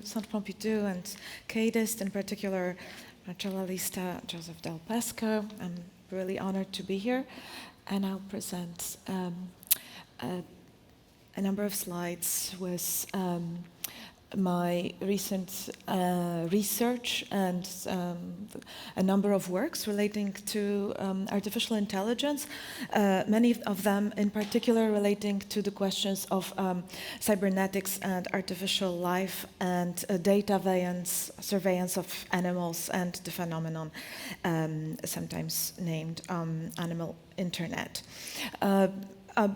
to Centre Pompidou and CADIST, in particular, journalista Joseph Del Pesco. I'm really honored to be here, and I'll present a number of slides with my recent research and a number of works relating to artificial intelligence, many of them in particular relating to the questions of cybernetics and artificial life and data surveillance of animals and the phenomenon sometimes named animal internet.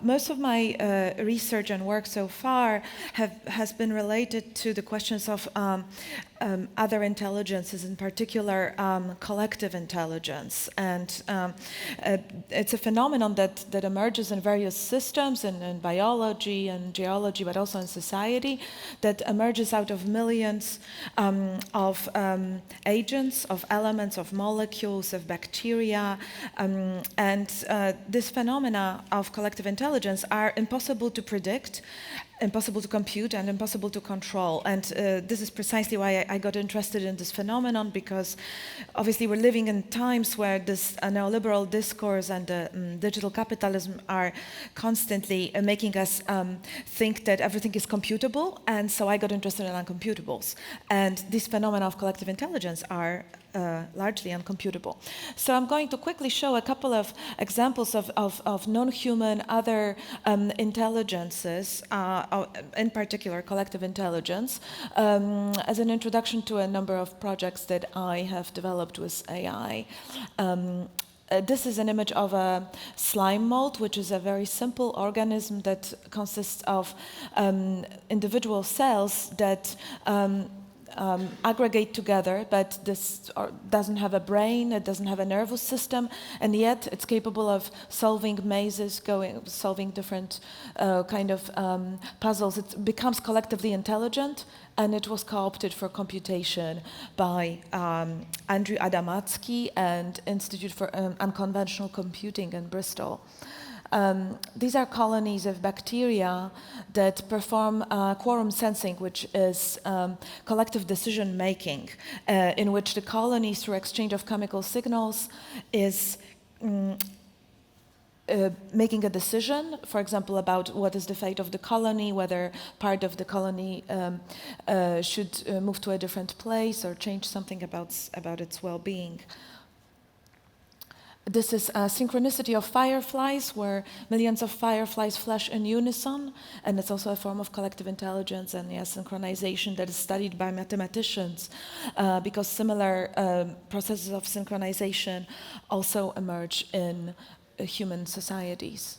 Most of my research and work so far has been related to the questions of other intelligences, in particular collective intelligence. And it's a phenomenon that emerges in various systems, in biology and geology, but also in society, that emerges out of millions of agents, of elements, of molecules, of bacteria. And this phenomena of collective intelligence are impossible to predict, impossible to compute, and impossible to control. And this is precisely why I got interested in this phenomenon, because obviously we're living in times where this neoliberal discourse and digital capitalism are constantly making us think that everything is computable, and so I got interested in uncomputables. And these phenomena of collective intelligence are largely uncomputable. So I'm going to quickly show a couple of examples of non-human other intelligences, in particular collective intelligence, as an introduction to a number of projects that I have developed with AI. This is an image of a slime mold, which is a very simple organism that consists of individual cells that aggregate together, but this doesn't have a brain, it doesn't have a nervous system, and yet it's capable of solving mazes, solving different kind of puzzles. It becomes collectively intelligent, and it was co-opted for computation by Andrew Adamatsky and Institute for Unconventional Computing in Bristol. These are colonies of bacteria that perform quorum sensing, which is collective decision making, in which the colony, through exchange of chemical signals, is making a decision, for example, about what is the fate of the colony, whether part of the colony should move to a different place or change something about its well-being. This is a synchronicity of fireflies, where millions of fireflies flash in unison, and it's also a form of collective intelligence and synchronization that is studied by mathematicians, because similar processes of synchronization also emerge in human societies.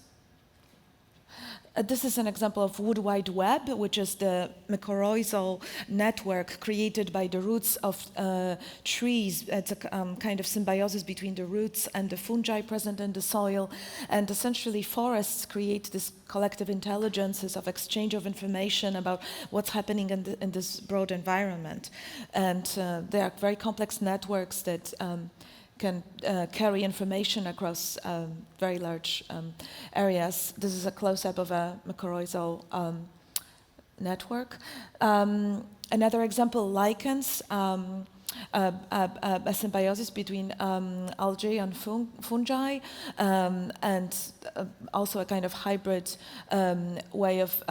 This is an example of Wood Wide Web, which is the mycorrhizal network created by the roots of trees. It's a kind of symbiosis between the roots and the fungi present in the soil. And essentially forests create this collective intelligences of exchange of information about what's happening in this broad environment. And they are very complex networks that can carry information across very large areas. This is a close-up of a mycorrhizal network. Another example, lichens, a symbiosis between algae and fungi, and also a kind of hybrid way of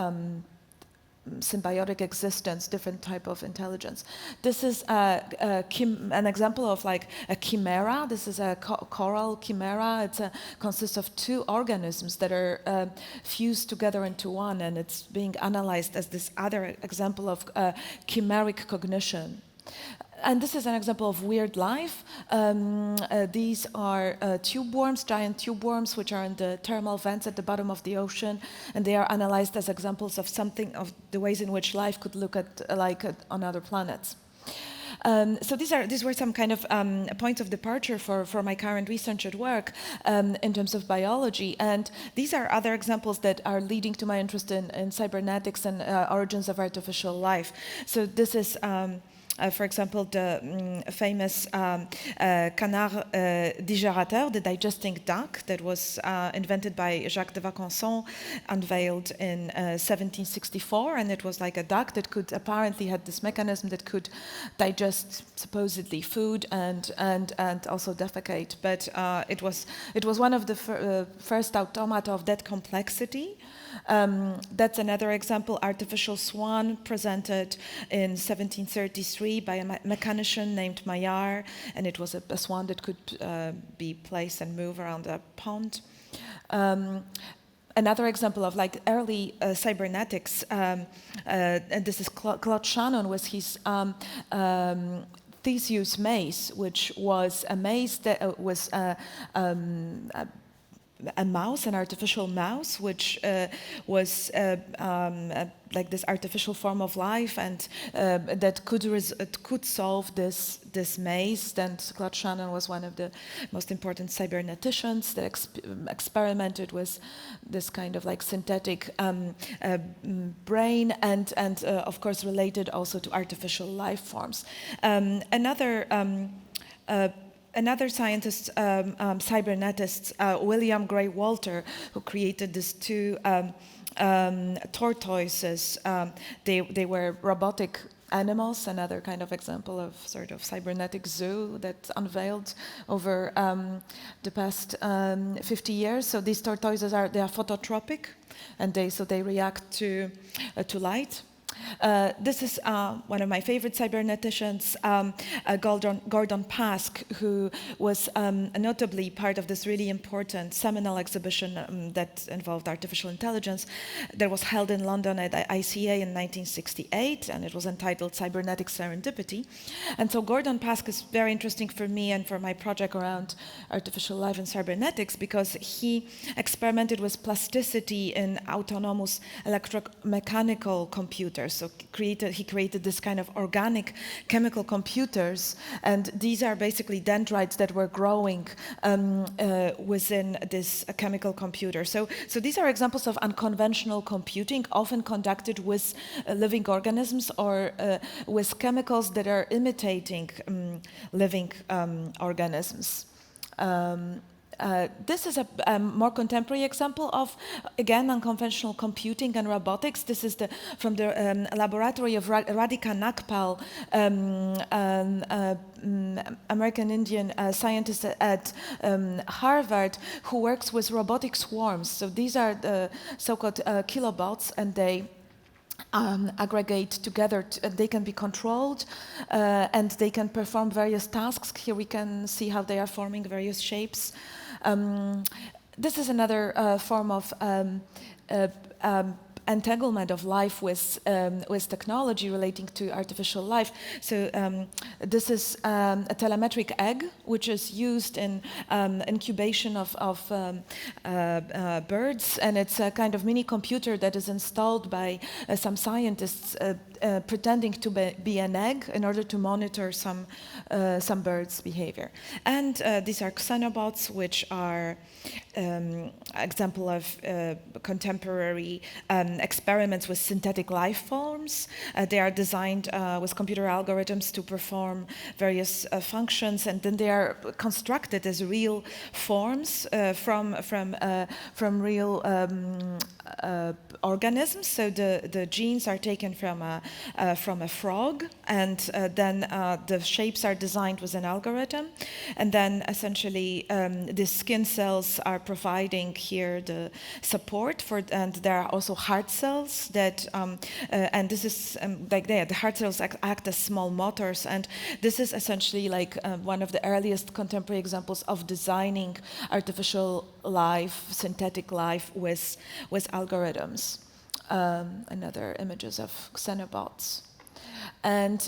symbiotic existence, different type of intelligence. This is an example of like a chimera. This is a coral chimera. It consists of two organisms that are fused together into one, and it's being analyzed as this other example of chimeric cognition. And this is an example of weird life. These are tube worms, giant tube worms, which are in the thermal vents at the bottom of the ocean, and they are analyzed as examples of something of the ways in which life could look on other planets. So these were some kind of points of departure for my current research at work in terms of biology, and these are other examples that are leading to my interest in cybernetics and origins of artificial life. So this is For example, the famous canard digérateur, the digesting duck that was invented by Jacques de Vaucanson, unveiled in 1764, and it was like a duck that could apparently had this mechanism that could digest supposedly food and also defecate. But it was one of the first automata of that complexity. That's another example, artificial swan, presented in 1733 by a mechanician named Maillard, and it was a swan that could be placed and move around a pond. Another example of like early cybernetics, and this is Claude Shannon with his Theseus maze, which was a maze that was a mouse, an artificial mouse, which was like this artificial form of life, and that could solve this maze. Then Claude Shannon was one of the most important cyberneticians that experimented with this kind of like synthetic brain, and of course related also to artificial life forms. Another scientist, cybernetist, William Gray Walter, who created these two tortoises. They were robotic animals, another kind of example of sort of cybernetic zoo that unveiled over the past 50 years. So these tortoises are phototropic, and they react to light. This is one of my favorite cyberneticians, Gordon Pask, who was notably part of this really important seminal exhibition that involved artificial intelligence that was held in London at ICA in 1968, and it was entitled Cybernetic Serendipity. And so Gordon Pask is very interesting for me and for my project around artificial life and cybernetics, because he experimented with plasticity in autonomous electromechanical computers. So he created this kind of organic chemical computers, and these are basically dendrites that were growing within this chemical computer. So these are examples of unconventional computing, often conducted with living organisms or with chemicals that are imitating living organisms. This is a more contemporary example of, again, unconventional computing and robotics. This is from the laboratory of Radhika Nagpal, American Indian scientist at Harvard, who works with robotic swarms. So these are the so-called kilobots, and they aggregate together, they can be controlled, and they can perform various tasks. Here we can see how they are forming various shapes. This is another form of entanglement of life with technology relating to artificial life. So this is a telemetric egg, which is used in incubation of birds, and it's a kind of mini computer that is installed by some scientists pretending to be an egg in order to monitor some birds' behavior. And these are xenobots, which are example of contemporary experiments with synthetic life forms. They are designed with computer algorithms to perform various functions, and then they are constructed as real forms from real organisms. So the genes are taken from a frog, and then the shapes are designed with an algorithm, and then essentially the skin cells are providing here the support for, and there are also heart cells that, and this is like the heart cells act as small motors, and this is essentially like one of the earliest contemporary examples of designing artificial life, synthetic life with algorithms. Another images of xenobots. And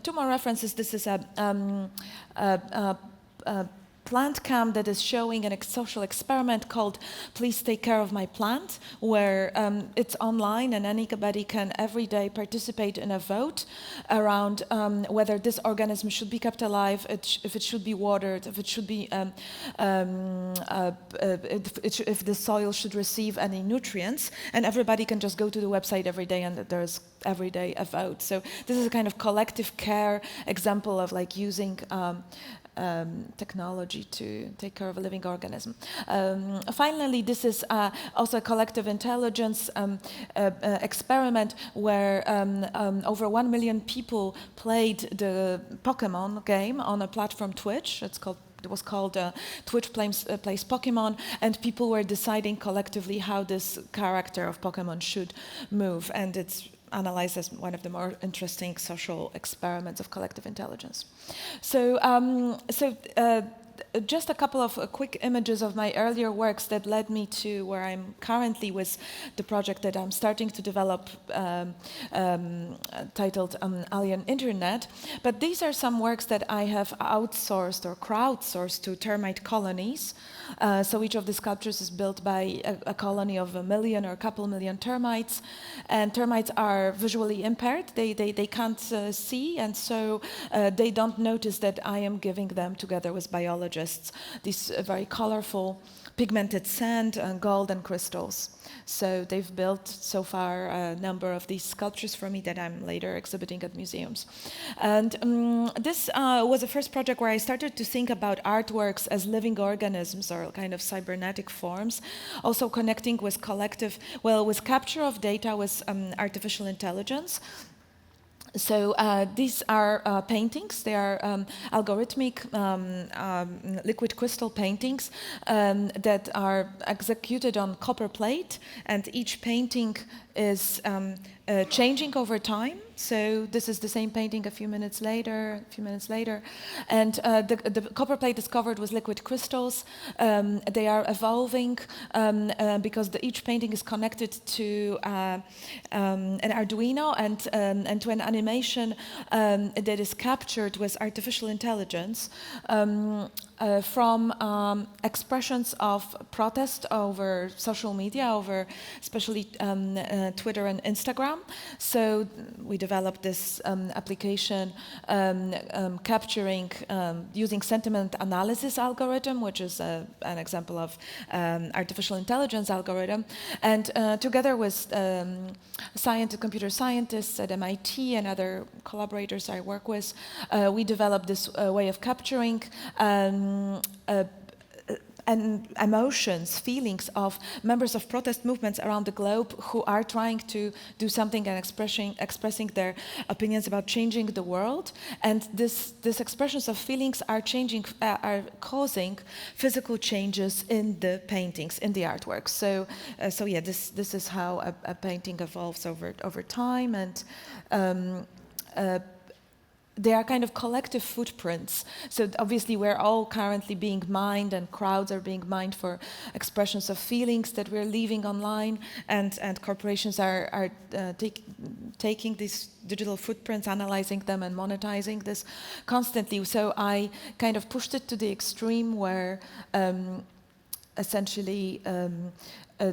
two more references. This is a plant cam that is showing a social experiment called Please Take Care of My Plant, where it's online and anybody can every day participate in a vote around whether this organism should be kept alive, if it should be watered, if it should be, if the soil should receive any nutrients, and everybody can just go to the website every day and there's every day a vote. So this is a kind of collective care example of like using technology to take care of a living organism. Finally, this is also a collective intelligence experiment where over 1 million people played the Pokemon game on a platform Twitch. It was called Twitch Plays Pokemon, and people were deciding collectively how this character of Pokemon should move, and it's analyzed as one of the more interesting social experiments of collective intelligence. So, just a couple of quick images of my earlier works that led me to where I'm currently with the project that I'm starting to develop, titled Alien Internet. But these are some works that I have outsourced or crowdsourced to termite colonies. So each of the sculptures is built by a colony of 1 million or a couple million termites. And termites are visually impaired. They can't see, and so they don't notice that I am giving them, together with biologists, these very colorful pigmented sand and gold and crystals. So they've built so far a number of these sculptures for me that I'm later exhibiting at museums. And this was the first project where I started to think about artworks as living organisms or kind of cybernetic forms, also connecting with with capture of data with artificial intelligence. So these are paintings. They are algorithmic liquid crystal paintings that are executed on copper plate, and each painting is changing over time. So this is the same painting a few minutes later, and the copper plate is covered with liquid crystals. They are evolving because each painting is connected to an Arduino and to an animation that is captured with artificial intelligence from expressions of protest over social media, over especially Twitter and Instagram. So we developed this application capturing using sentiment analysis algorithm, which is an example of artificial intelligence algorithm, and together with computer scientists at MIT and other collaborators I work with, we developed this way of capturing and emotions, feelings of members of protest movements around the globe who are trying to do something and expressing their opinions about changing the world. And these expressions of feelings are causing physical changes in the paintings, in the artworks. So yeah, this is how a painting evolves over time, and they are kind of collective footprints. So obviously we're all currently being mined, and crowds are being mined for expressions of feelings that we're leaving online, and corporations are taking these digital footprints, analyzing them and monetizing this constantly. So I kind of pushed it to the extreme where essentially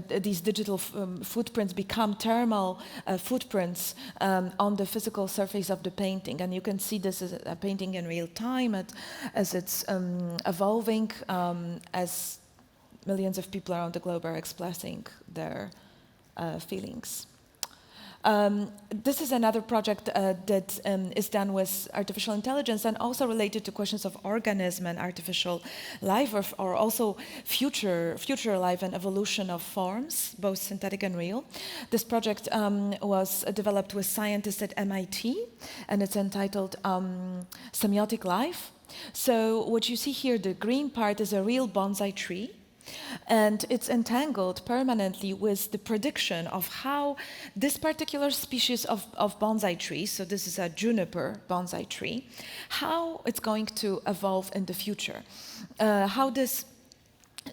these digital footprints become thermal footprints on the physical surface of the painting. And you can see this as a painting in real time as it's evolving, as millions of people around the globe are expressing their feelings. This is another project that is done with artificial intelligence and also related to questions of organism and artificial life, or also future life and evolution of forms, both synthetic and real. This project was developed with scientists at MIT, and it's entitled Semiotic Life. So what you see here, the green part is a real bonsai tree. And it's entangled permanently with the prediction of how this particular species of bonsai tree, so this is a juniper bonsai tree, how it's going to evolve in the future. How this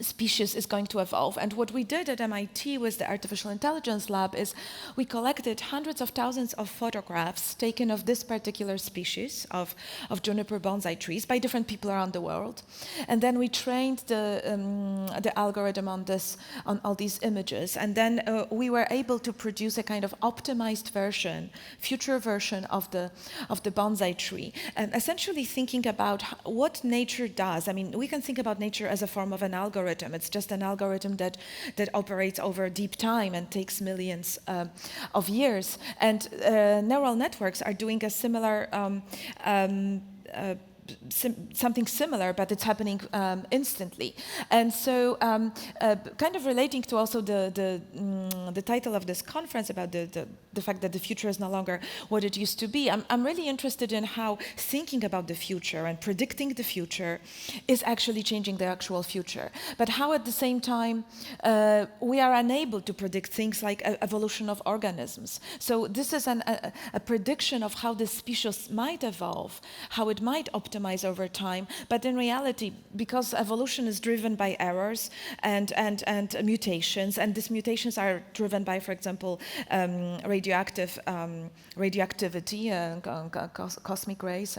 species is going to evolve. And what we did at MIT with the Artificial Intelligence Lab is we collected hundreds of thousands of photographs taken of this particular species of juniper bonsai trees by different people around the world. And then we trained the algorithm on all these images. And then we were able to produce a kind of optimized version, future version of the bonsai tree. And essentially thinking about what nature does. I mean, we can think about nature as a form of an algorithm. It's just an algorithm that operates over deep time and takes millions of years. And neural networks are doing a similar something similar, but it's happening instantly. And so kind of relating to also the title of this conference about the fact that the future is no longer what it used to be, I'm really interested in how thinking about the future and predicting the future is actually changing the actual future. But how at the same time we are unable to predict things like evolution of organisms. So this is a prediction of how the species might evolve, how it might optimize over time, but in reality, because evolution is driven by errors and mutations, and these mutations are driven by, for example, radioactivity, cosmic rays,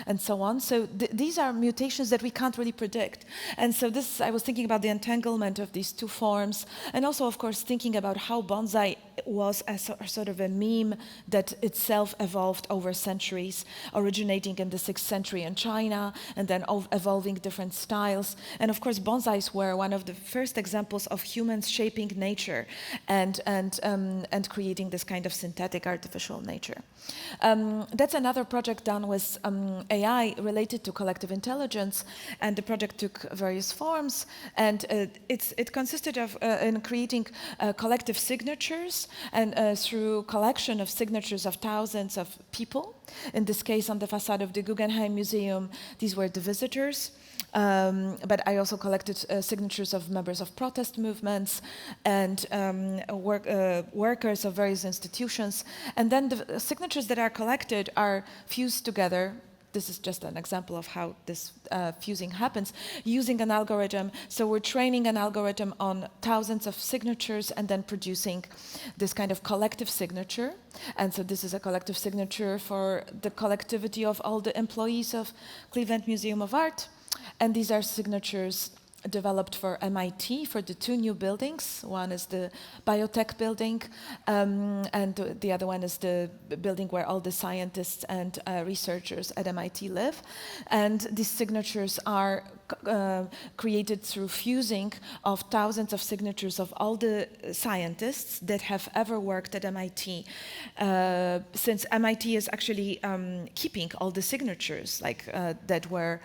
and so on. So these are mutations that we can't really predict. And so I was thinking about the entanglement of these two forms, and also, of course, thinking about how bonsai was a sort of a meme that itself evolved over centuries, originating in the 6th century in China, and then evolving different styles. And of course, bonsais were one of the first examples of humans shaping nature and creating this kind of synthetic artificial nature. That's another project done with AI related to collective intelligence, and the project took various forms, and it consisted of in creating collective signatures, and through collection of signatures of thousands of people. In this case, on the facade of the Guggenheim Museum, these were the visitors. But I also collected signatures of members of protest movements and workers of various institutions. And then the signatures that are collected are fused together. This is just an example of how this fusing happens, using an algorithm. So we're training an algorithm on thousands of signatures and then producing this kind of collective signature. And so this is a collective signature for the collectivity of all the employees of Cleveland Museum of Art. And these are signatures developed for MIT for the two new buildings. One is the biotech building, and the other one is the building where all the scientists and researchers at MIT live. And these signatures are created through fusing of thousands of signatures of all the scientists that have ever worked at MIT, since MIT is actually keeping all the signatures that were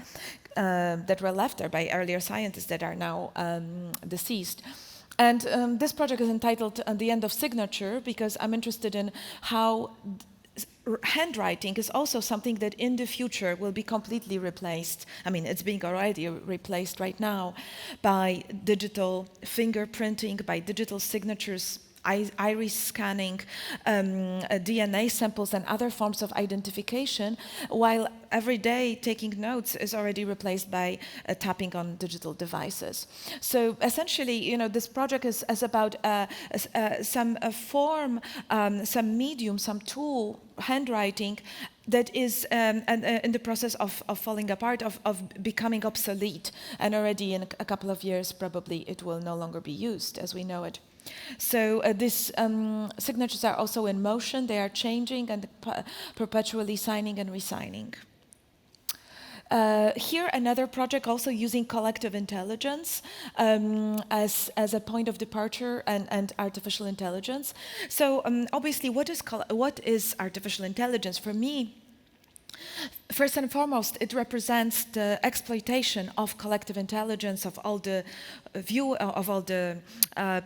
left there by earlier scientists that are now deceased. And this project is entitled The End of Signature, because I'm interested in how handwriting is also something that in the future will be completely replaced. I mean, it's being already replaced right now by digital fingerprinting, by digital signatures, iris scanning, DNA samples, and other forms of identification, while every day taking notes is already replaced by tapping on digital devices. So essentially, this project is about some form, some medium, some tool, handwriting, that is in the process of falling apart, of becoming obsolete. And already in a couple of years, probably it will no longer be used as we know it. So these signatures are also in motion. They are changing and perpetually signing and re-signing. Here, another project also using collective intelligence as a point of departure and artificial intelligence. So obviously, what is artificial intelligence? For me, first and foremost, it represents the exploitation of collective intelligence of all the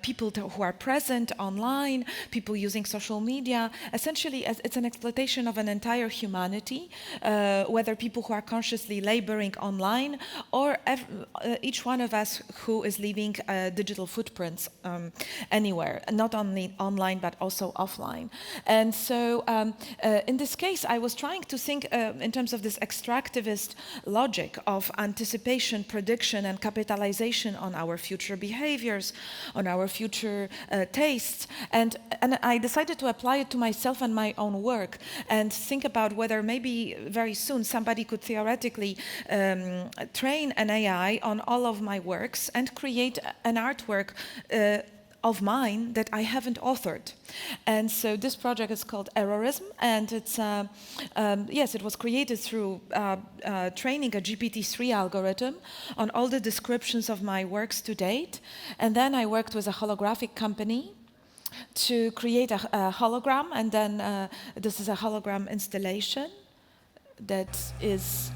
people who are present online, people using social media. Essentially, it's an exploitation of an entire humanity, whether people who are consciously laboring online or each one of us who is leaving digital footprints anywhere, not only online but also offline. And so in this case, I was trying to think in terms of of this extractivist logic of anticipation, prediction, and capitalization on our future behaviors, on our future tastes. And I decided to apply it to myself and my own work and think about whether maybe very soon somebody could theoretically train an AI on all of my works and create an artwork of mine that I haven't authored. And so this project is called Errorism, and it's, yes, it was created through training a GPT-3 algorithm on all the descriptions of my works to date. And then I worked with a holographic company to create a hologram, and then this is a hologram installation that is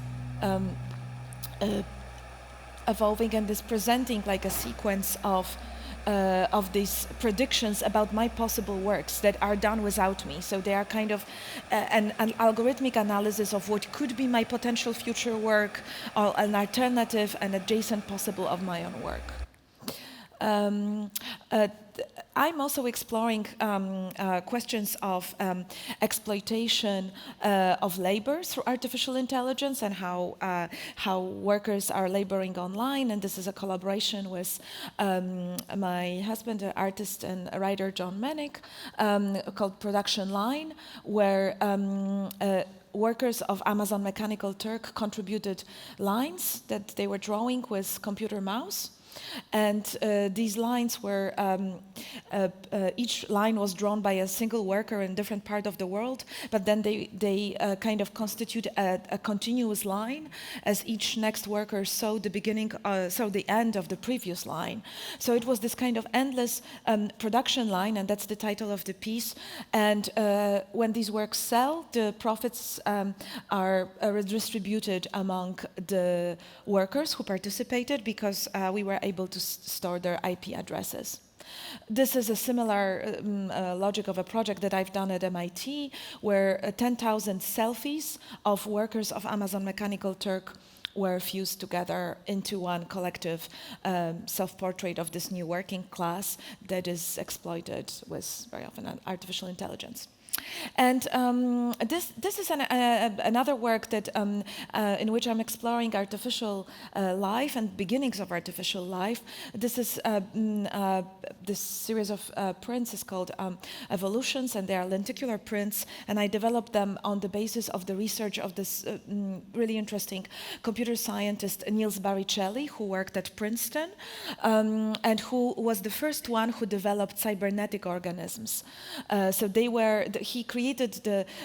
evolving and is presenting like a sequence of these predictions about my possible works that are done without me. So they are kind of an algorithmic analysis of what could be my potential future work, or an alternative and adjacent possible of my own work. I'm also exploring questions of exploitation of labor through artificial intelligence and how workers are laboring online. And this is a collaboration with my husband, an artist and a writer, John Menick, called Production Line, where workers of Amazon Mechanical Turk contributed lines that they were drawing with computer mouse. And these lines were, each line was drawn by a single worker in a different part of the world, but then they kind of constitute a continuous line as each next worker saw the beginning, saw the end of the previous line. So it was this kind of endless production line, and that's the title of the piece. And when these works sell, the profits are redistributed among the workers who participated, because we were able to store their IP addresses. This is a similar logic of a project that I've done at MIT, where 10,000 selfies of workers of Amazon Mechanical Turk were fused together into one collective self-portrait of this new working class that is exploited with very often artificial intelligence. And this is another work that in which I'm exploring artificial life and beginnings of artificial life. This is this series of prints is called Evolutions, and they are lenticular prints. And I developed them on the basis of the research of this really interesting computer scientist Niels Baricelli, who worked at Princeton, and who was the first one who developed cybernetic organisms. So they were. He created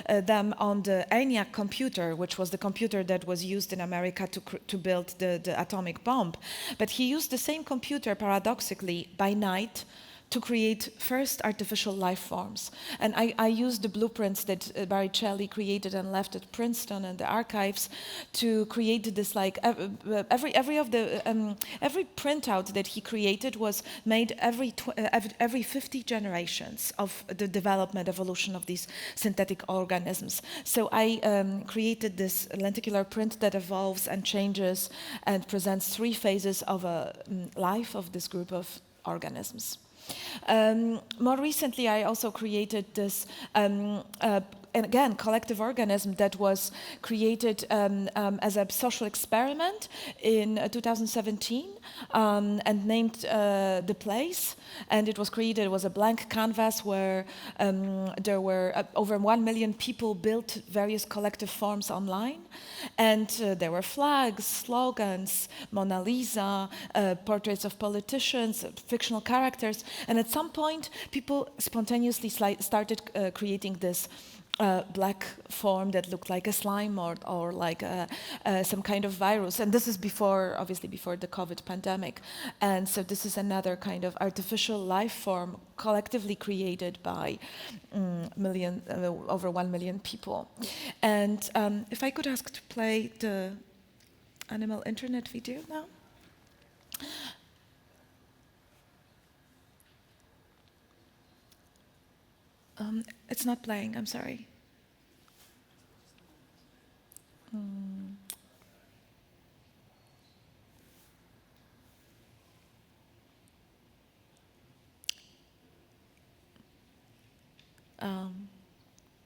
them on the ENIAC computer, which was the computer that was used in America to build the atomic bomb. But he used the same computer, paradoxically, by night to create first artificial life forms. And I used the blueprints that Baricelli created and left at Princeton and the archives to create this, like every printout that he created was made every 50 generations of the development, evolution of these synthetic organisms. So I created this lenticular print that evolves and changes and presents 3 phases of a life of this group of organisms. More recently, I also created this, again, collective organism that was created as a social experiment in 2017 and named The Place. And it was created, it was a blank canvas where there were over 1 million people built various collective forms online. And there were flags, slogans, Mona Lisa, portraits of politicians, fictional characters. And at some point, people spontaneously started creating this black form that looked like a slime or like some kind of virus. And this is before, obviously before the COVID pandemic. And so this is another kind of artificial life form collectively created by over 1 million people. And if I could ask to play the animal internet video now. It's not playing, I'm sorry.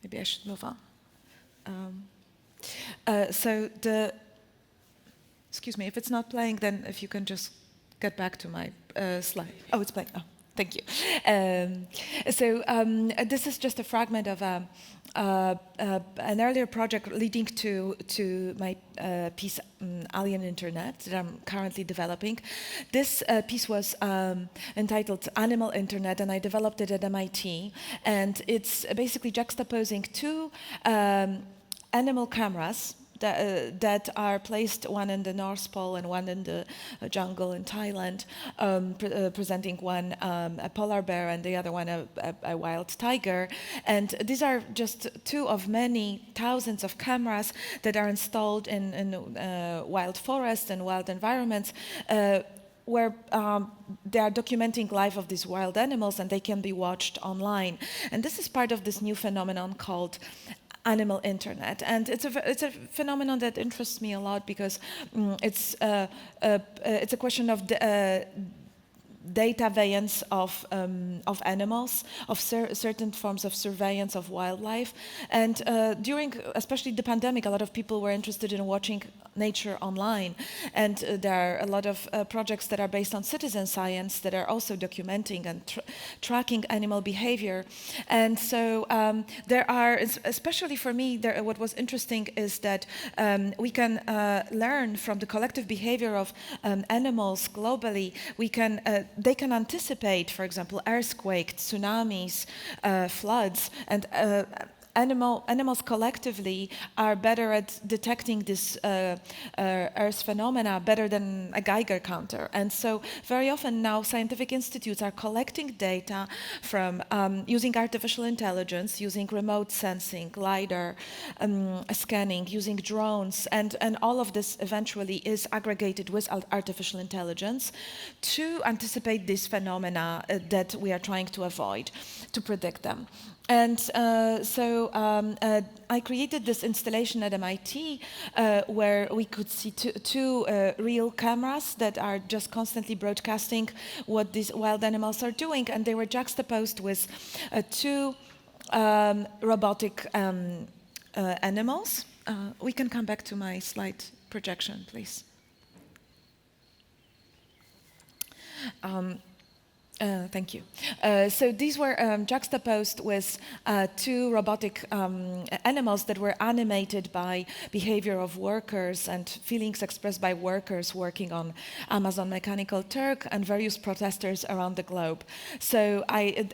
Maybe I should move on. So excuse me, if it's not playing, then if you can just get back to my slide. Oh, it's playing. Oh, thank you. This is just a fragment of an earlier project leading to my piece, Alien Internet, that I'm currently developing. This piece was entitled Animal Internet, and I developed it at MIT. And it's basically juxtaposing two animal cameras that are placed, one in the North Pole and one in the jungle in Thailand, presenting one a polar bear and the other one a wild tiger. And these are just two of many thousands of cameras that are installed in wild forests and wild environments, where they are documenting life of these wild animals, and they can be watched online. And this is part of this new phenomenon called Animal Internet, and it's a phenomenon that interests me a lot because it's a question of data surveillance of animals, of certain forms of surveillance of wildlife. And during, especially the pandemic, a lot of people were interested in watching nature online. And there are a lot of projects that are based on citizen science that are also documenting and tracking animal behavior. And so there are, especially for me, what was interesting is that we can learn from the collective behavior of animals globally. They can anticipate, for example, earthquakes, tsunamis, floods, and animals collectively are better at detecting this Earth phenomena better than a Geiger counter. And so very often now scientific institutes are collecting data from using artificial intelligence, using remote sensing, LiDAR, scanning, using drones, and all of this eventually is aggregated with artificial intelligence to anticipate these phenomena that we are trying to avoid, to predict them. And I created this installation at MIT where we could see two real cameras that are just constantly broadcasting what these wild animals are doing, and they were juxtaposed with two robotic animals. We can come back to my slide projection, please. Thank you. So these were juxtaposed with two robotic animals that were animated by behavior of workers and feelings expressed by workers working on Amazon Mechanical Turk and various protesters around the globe. So I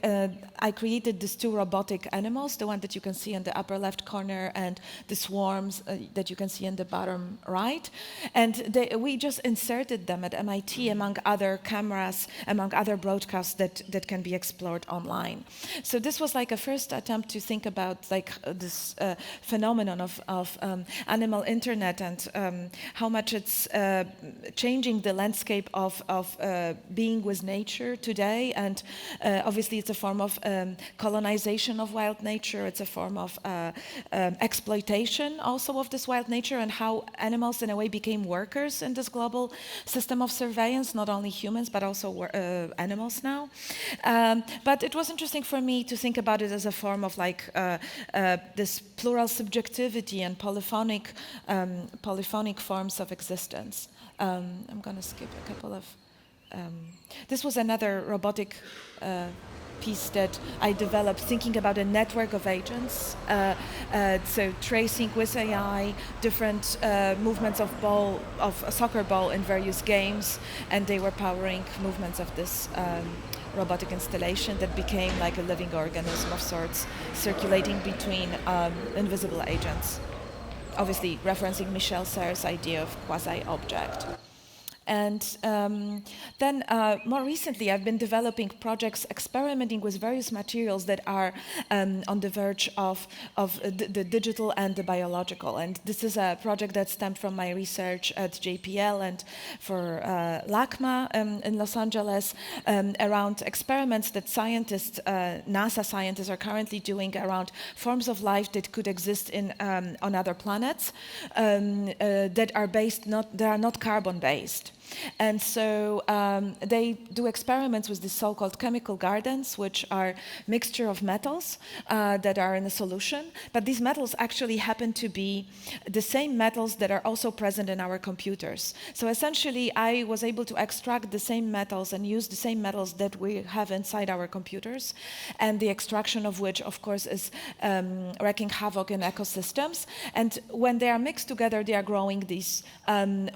created these two robotic animals, the one that you can see in the upper left corner and the swarms that you can see in the bottom right. And we just inserted them at MIT among other cameras, among other broadcasts that can be explored online. So this was like a first attempt to think about like this phenomenon of animal internet and how much it's changing the landscape of being with nature today. And obviously it's a form of colonization of wild nature. It's a form of exploitation also of this wild nature, and how animals in a way became workers in this global system of surveillance, not only humans but also animals now. But it was interesting for me to think about it as a form of like this plural subjectivity and polyphonic forms of existence. I'm going to skip a couple of... this was another robotic piece that I developed, thinking about a network of agents. So tracing with AI different movements of a soccer ball in various games, and they were powering movements of this robotic installation that became like a living organism of sorts, circulating between invisible agents. Obviously referencing Michel Serres' idea of quasi-object. And then more recently, I've been developing projects experimenting with various materials that are on the verge of the digital and the biological. And this is a project that stemmed from my research at JPL and for LACMA in Los Angeles around experiments that scientists, NASA scientists, are currently doing around forms of life that could exist on other planets that are not carbon-based. And so they do experiments with these so-called chemical gardens, which are mixture of metals that are in a solution. But these metals actually happen to be the same metals that are also present in our computers. So essentially, I was able to extract the same metals and use the same metals that we have inside our computers, and the extraction of which, of course, is wreaking havoc in ecosystems. And when they are mixed together, they are growing these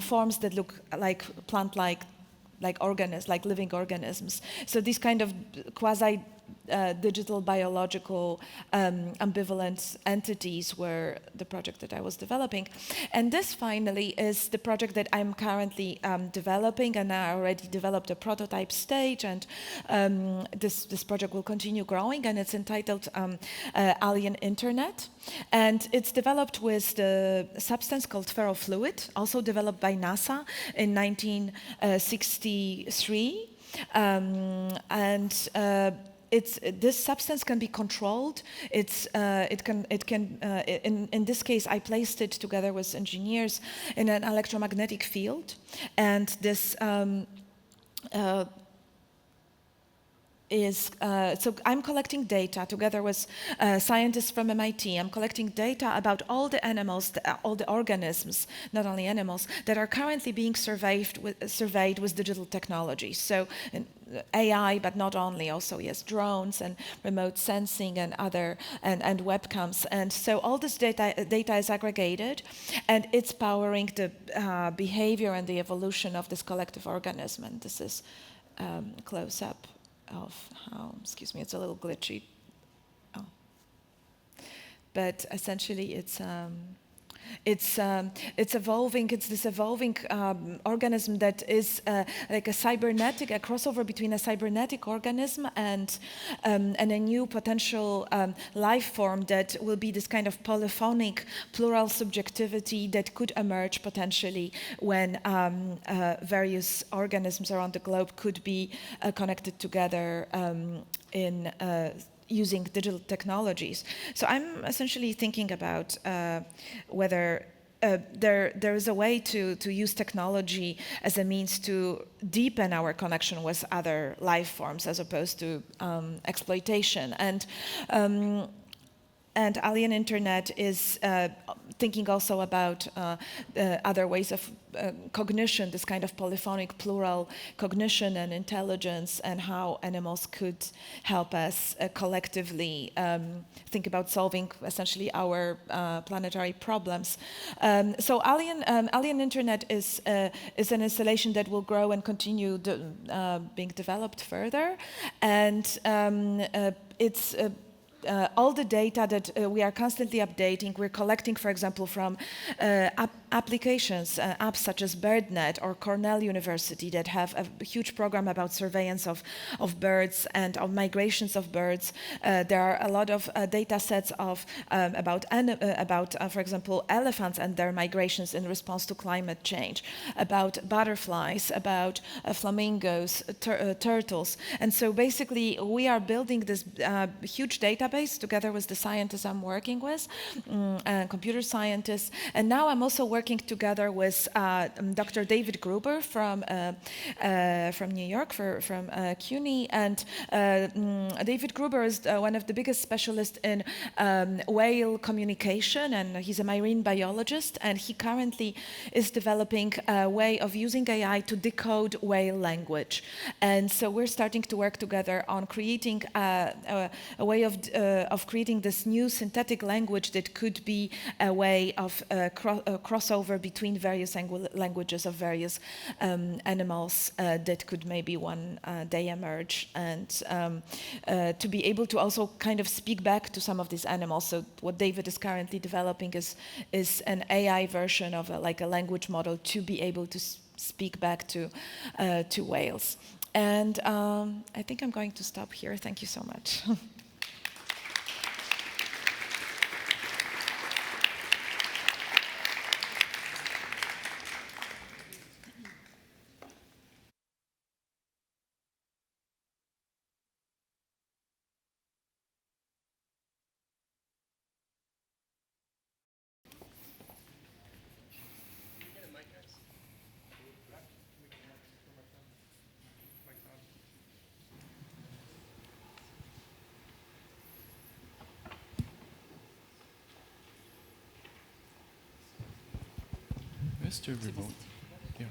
forms that look like plant-like, like living organisms. So these kind of quasi digital biological ambivalent entities were the project that I was developing. And this finally is the project that I'm currently developing, and I already developed a prototype stage, and this project will continue growing, and it's entitled Alien Internet. And it's developed with the substance called ferrofluid, also developed by NASA in 1963. This substance can be controlled. In this case, I placed it together with engineers in an electromagnetic field, and this so I'm collecting data together with scientists from MIT. I'm collecting data about all the animals, all the organisms, not only animals, that are currently being surveyed with digital technology. So AI, but not only, also yes, drones and remote sensing and other and webcams. And so all this data is aggregated, and it's powering the behavior and the evolution of this collective organism. And this is close up of how, excuse me, it's a little glitchy. Oh. But essentially it's evolving. It's this evolving organism that is like a crossover between a cybernetic organism and a new potential life form that will be this kind of polyphonic, plural subjectivity that could emerge potentially when various organisms around the globe could be connected together in using digital technologies. So I'm essentially thinking about whether there is a way to use technology as a means to deepen our connection with other life forms as opposed to exploitation. And Alien Internet is thinking also about other ways of cognition, this kind of polyphonic plural cognition and intelligence, and how animals could help us collectively think about solving essentially our planetary problems. So Alien Internet is an installation that will grow and continue being developed further, and it's all the data that we are constantly updating, we're collecting, for example, from applications, apps such as BirdNet or Cornell University that have a huge program about surveillance of birds and of migrations of birds. There are a lot of data sets about, for example, elephants and their migrations in response to climate change, about butterflies, about flamingos, turtles. And so basically, we are building this huge database together with the scientists I'm working with, computer scientists. And now I'm also working together with Dr. David Gruber from New York, from CUNY. And David Gruber is one of the biggest specialists in whale communication, and he's a marine biologist, and he currently is developing a way of using AI to decode whale language. And so we're starting to work together on creating a way of creating this new synthetic language that could be a way of crossover between various languages of various animals that could maybe one day emerge, and to be able to also kind of speak back to some of these animals. So what David is currently developing is an AI version of like a language model to be able to speak back to whales. And I think I'm going to stop here. Thank you so much. just to remote. Yeah.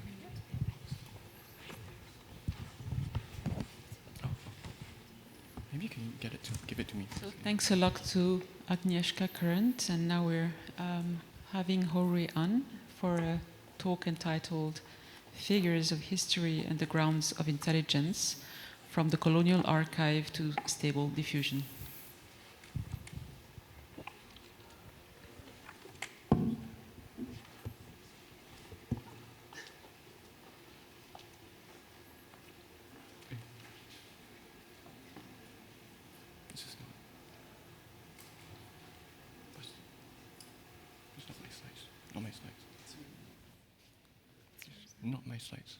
Oh. Maybe you can give it to me. So thanks a lot to Agnieszka Current, and now we're having Hori on for a talk entitled Figures of History and the Grounds of Intelligence, from the Colonial Archive to Stable Diffusion. Not my slides.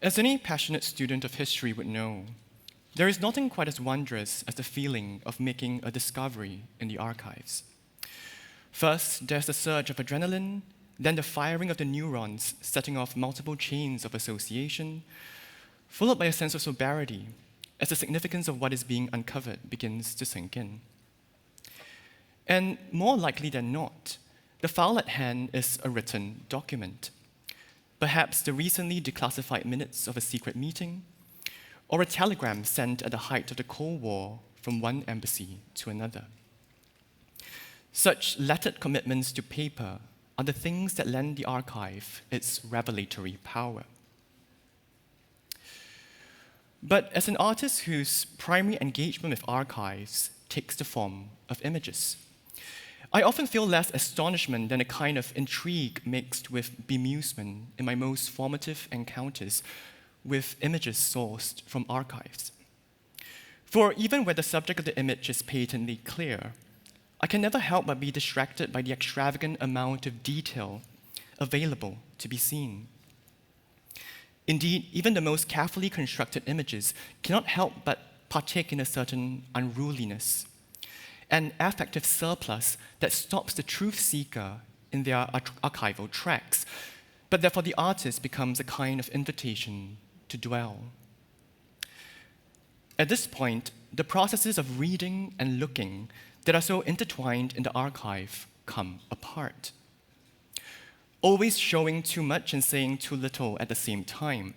As any passionate student of history would know, there is nothing quite as wondrous as the feeling of making a discovery in the archives. First, there's the surge of adrenaline, then the firing of the neurons, setting off multiple chains of association, followed by a sense of sobriety as the significance of what is being uncovered begins to sink in. And more likely than not, the file at hand is a written document. Perhaps the recently declassified minutes of a secret meeting, or a telegram sent at the height of the Cold War from one embassy to another. Such lettered commitments to paper are the things that lend the archive its revelatory power. But as an artist whose primary engagement with archives takes the form of images, I often feel less astonishment than a kind of intrigue mixed with bemusement in my most formative encounters with images sourced from archives. For even where the subject of the image is patently clear, I can never help but be distracted by the extravagant amount of detail available to be seen. Indeed, even the most carefully constructed images cannot help but partake in a certain unruliness, an affective surplus that stops the truth seeker in their archival tracks, but that for the artist becomes a kind of invitation to dwell. At this point, the processes of reading and looking that are so intertwined in the archive come apart, always showing too much and saying too little at the same time.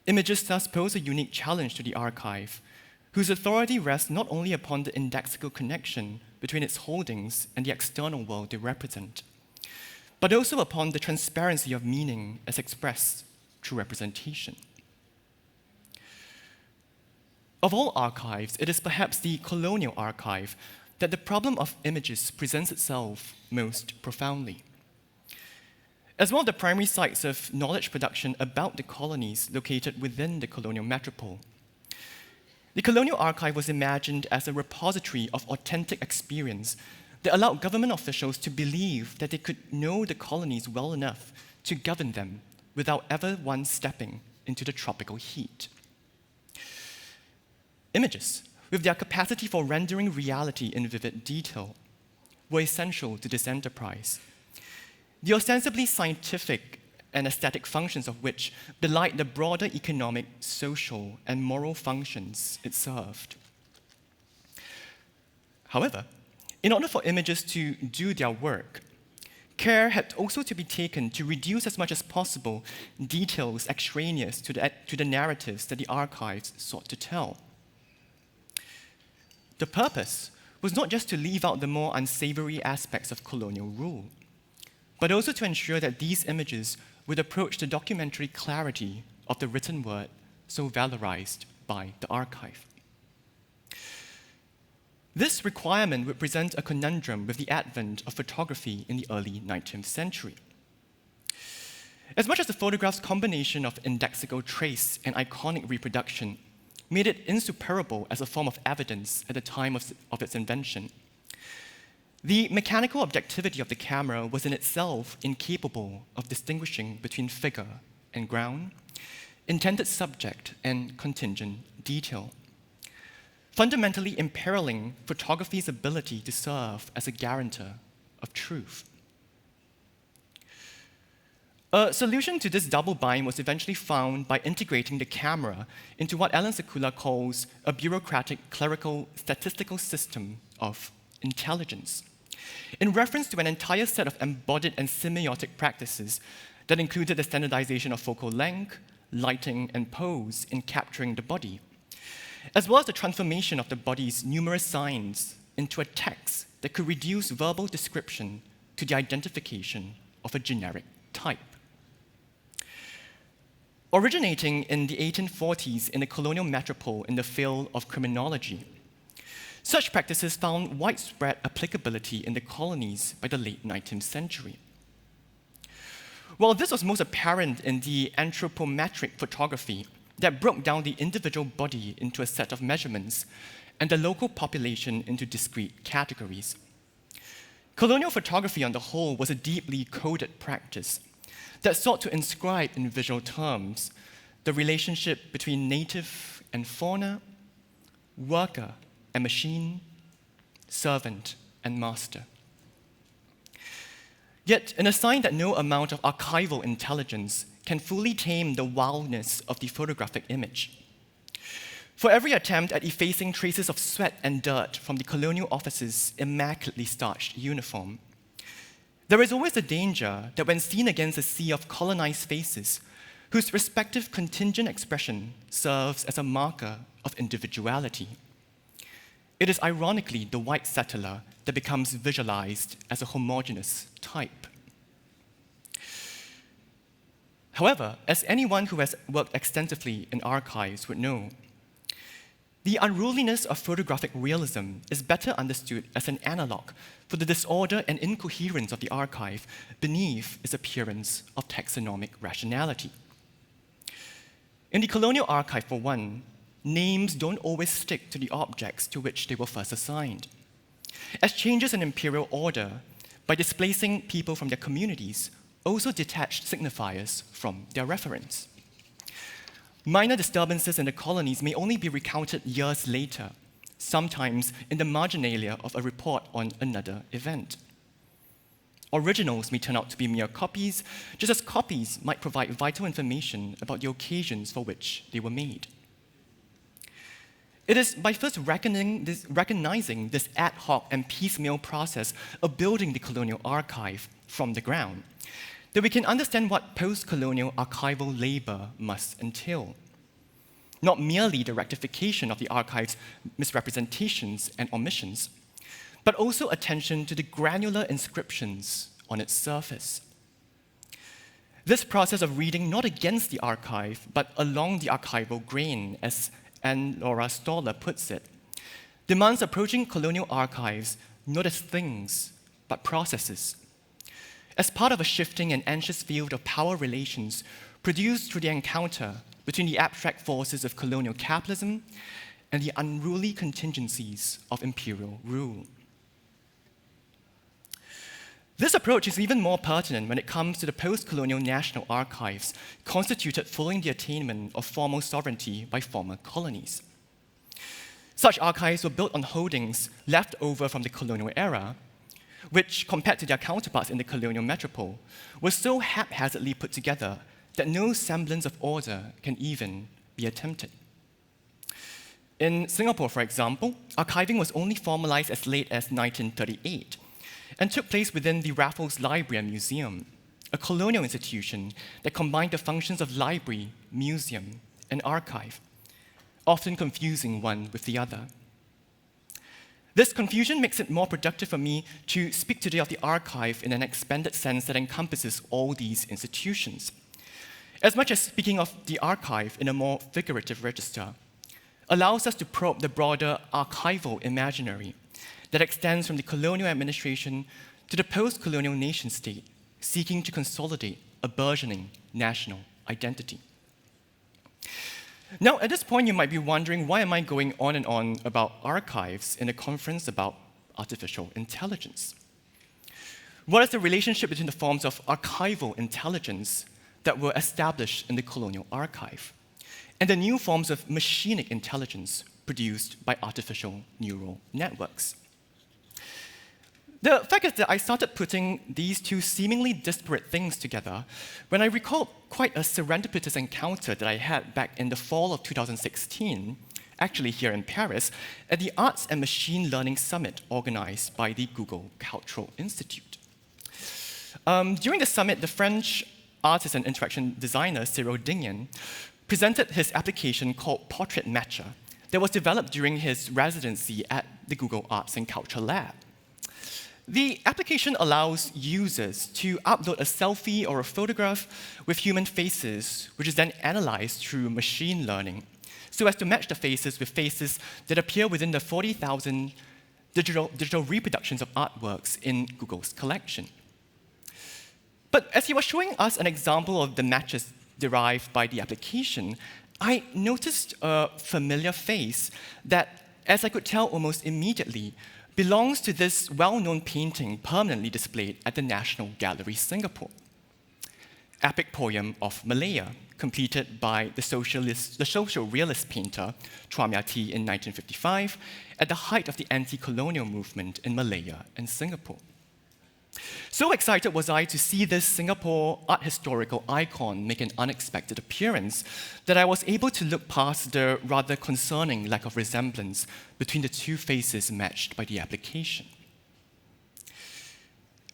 Images thus pose a unique challenge to the archive, whose authority rests not only upon the indexical connection between its holdings and the external world they represent, but also upon the transparency of meaning as expressed through representation. Of all archives, it is perhaps the colonial archive that the problem of images presents itself most profoundly. As one of the primary sites of knowledge production about the colonies located within the colonial metropole, the Colonial Archive was imagined as a repository of authentic experience that allowed government officials to believe that they could know the colonies well enough to govern them without ever once stepping into the tropical heat. Images, with their capacity for rendering reality in vivid detail, were essential to this enterprise. The ostensibly scientific and aesthetic functions of which belied the broader economic, social, and moral functions it served. However, in order for images to do their work, care had also to be taken to reduce as much as possible details extraneous to the narratives that the archives sought to tell. The purpose was not just to leave out the more unsavory aspects of colonial rule, but also to ensure that these images would approach the documentary clarity of the written word so valorized by the archive. This requirement would present a conundrum with the advent of photography in the early 19th century. As much as the photograph's combination of indexical trace and iconic reproduction made it insuperable as a form of evidence at the time of its invention, the mechanical objectivity of the camera was in itself incapable of distinguishing between figure and ground, intended subject, and contingent detail, fundamentally imperiling photography's ability to serve as a guarantor of truth. A solution to this double bind was eventually found by integrating the camera into what Alan Sekula calls a bureaucratic, clerical, statistical system of intelligence, in reference to an entire set of embodied and semiotic practices that included the standardization of focal length, lighting, and pose in capturing the body, as well as the transformation of the body's numerous signs into a text that could reduce verbal description to the identification of a generic type. Originating in the 1840s in a colonial metropole in the field of criminology, such practices found widespread applicability in the colonies by the late 19th century. While this was most apparent in the anthropometric photography that broke down the individual body into a set of measurements and the local population into discrete categories, colonial photography on the whole was a deeply coded practice that sought to inscribe in visual terms the relationship between native and fauna, worker and machine, servant and master. Yet, in a sign that no amount of archival intelligence can fully tame the wildness of the photographic image, for every attempt at effacing traces of sweat and dirt from the colonial officer's immaculately starched uniform, there is always a danger that when seen against a sea of colonized faces, whose respective contingent expression serves as a marker of individuality, it is ironically the white settler that becomes visualized as a homogeneous type. However, as anyone who has worked extensively in archives would know, the unruliness of photographic realism is better understood as an analog for the disorder and incoherence of the archive beneath its appearance of taxonomic rationality. In the colonial archive, for one, names don't always stick to the objects to which they were first assigned, as changes in imperial order, by displacing people from their communities, also detached signifiers from their reference. Minor disturbances in the colonies may only be recounted years later, sometimes in the marginalia of a report on another event. Originals may turn out to be mere copies, just as copies might provide vital information about the occasions for which they were made. It is by first recognizing this ad hoc and piecemeal process of building the colonial archive from the ground that we can understand what post-colonial archival labor must entail. Not merely the rectification of the archive's misrepresentations and omissions, but also attention to the granular inscriptions on its surface. This process of reading not against the archive, but along the archival grain, as Anne-Laura Stoller puts it, demands approaching colonial archives not as things, but processes, as part of a shifting and anxious field of power relations produced through the encounter between the abstract forces of colonial capitalism and the unruly contingencies of imperial rule. This approach is even more pertinent when it comes to the post-colonial national archives constituted following the attainment of formal sovereignty by former colonies. Such archives were built on holdings left over from the colonial era, which, compared to their counterparts in the colonial metropole, were so haphazardly put together that no semblance of order can even be attempted. In Singapore, for example, archiving was only formalized as late as 1938 and took place within the Raffles Library and Museum, a colonial institution that combined the functions of library, museum, and archive, often confusing one with the other. This confusion makes it more productive for me to speak today of the archive in an expanded sense that encompasses all these institutions, as much as speaking of the archive in a more figurative register allows us to probe the broader archival imaginary that extends from the colonial administration to the post-colonial nation-state seeking to consolidate a burgeoning national identity. Now, at this point, you might be wondering, why am I going on and on about archives in a conference about artificial intelligence? What is the relationship between the forms of archival intelligence that were established in the colonial archive and the new forms of machinic intelligence produced by artificial neural networks. The fact is that I started putting these two seemingly disparate things together when I recalled quite a serendipitous encounter that I had back in the fall of 2016, actually here in Paris, at the Arts and Machine Learning Summit organized by the Google Cultural Institute. During the summit, the French artist and interaction designer Cyril Dignan presented his application called Portrait Matcher that was developed during his residency at the Google Arts and Culture Lab. The application allows users to upload a selfie or a photograph with human faces, which is then analyzed through machine learning, so as to match the faces with faces that appear within the 40,000 digital reproductions of artworks in Google's collection. But as he was showing us an example of the matches derived by the application, I noticed a familiar face that, as I could tell almost immediately, belongs to this well-known painting permanently displayed at the National Gallery, Singapore. Epic Poem of Malaya, completed by the social realist painter Chua Mia Tee in 1955 at the height of the anti-colonial movement in Malaya and Singapore. So excited was I to see this Singapore art historical icon make an unexpected appearance that I was able to look past the rather concerning lack of resemblance between the two faces matched by the application.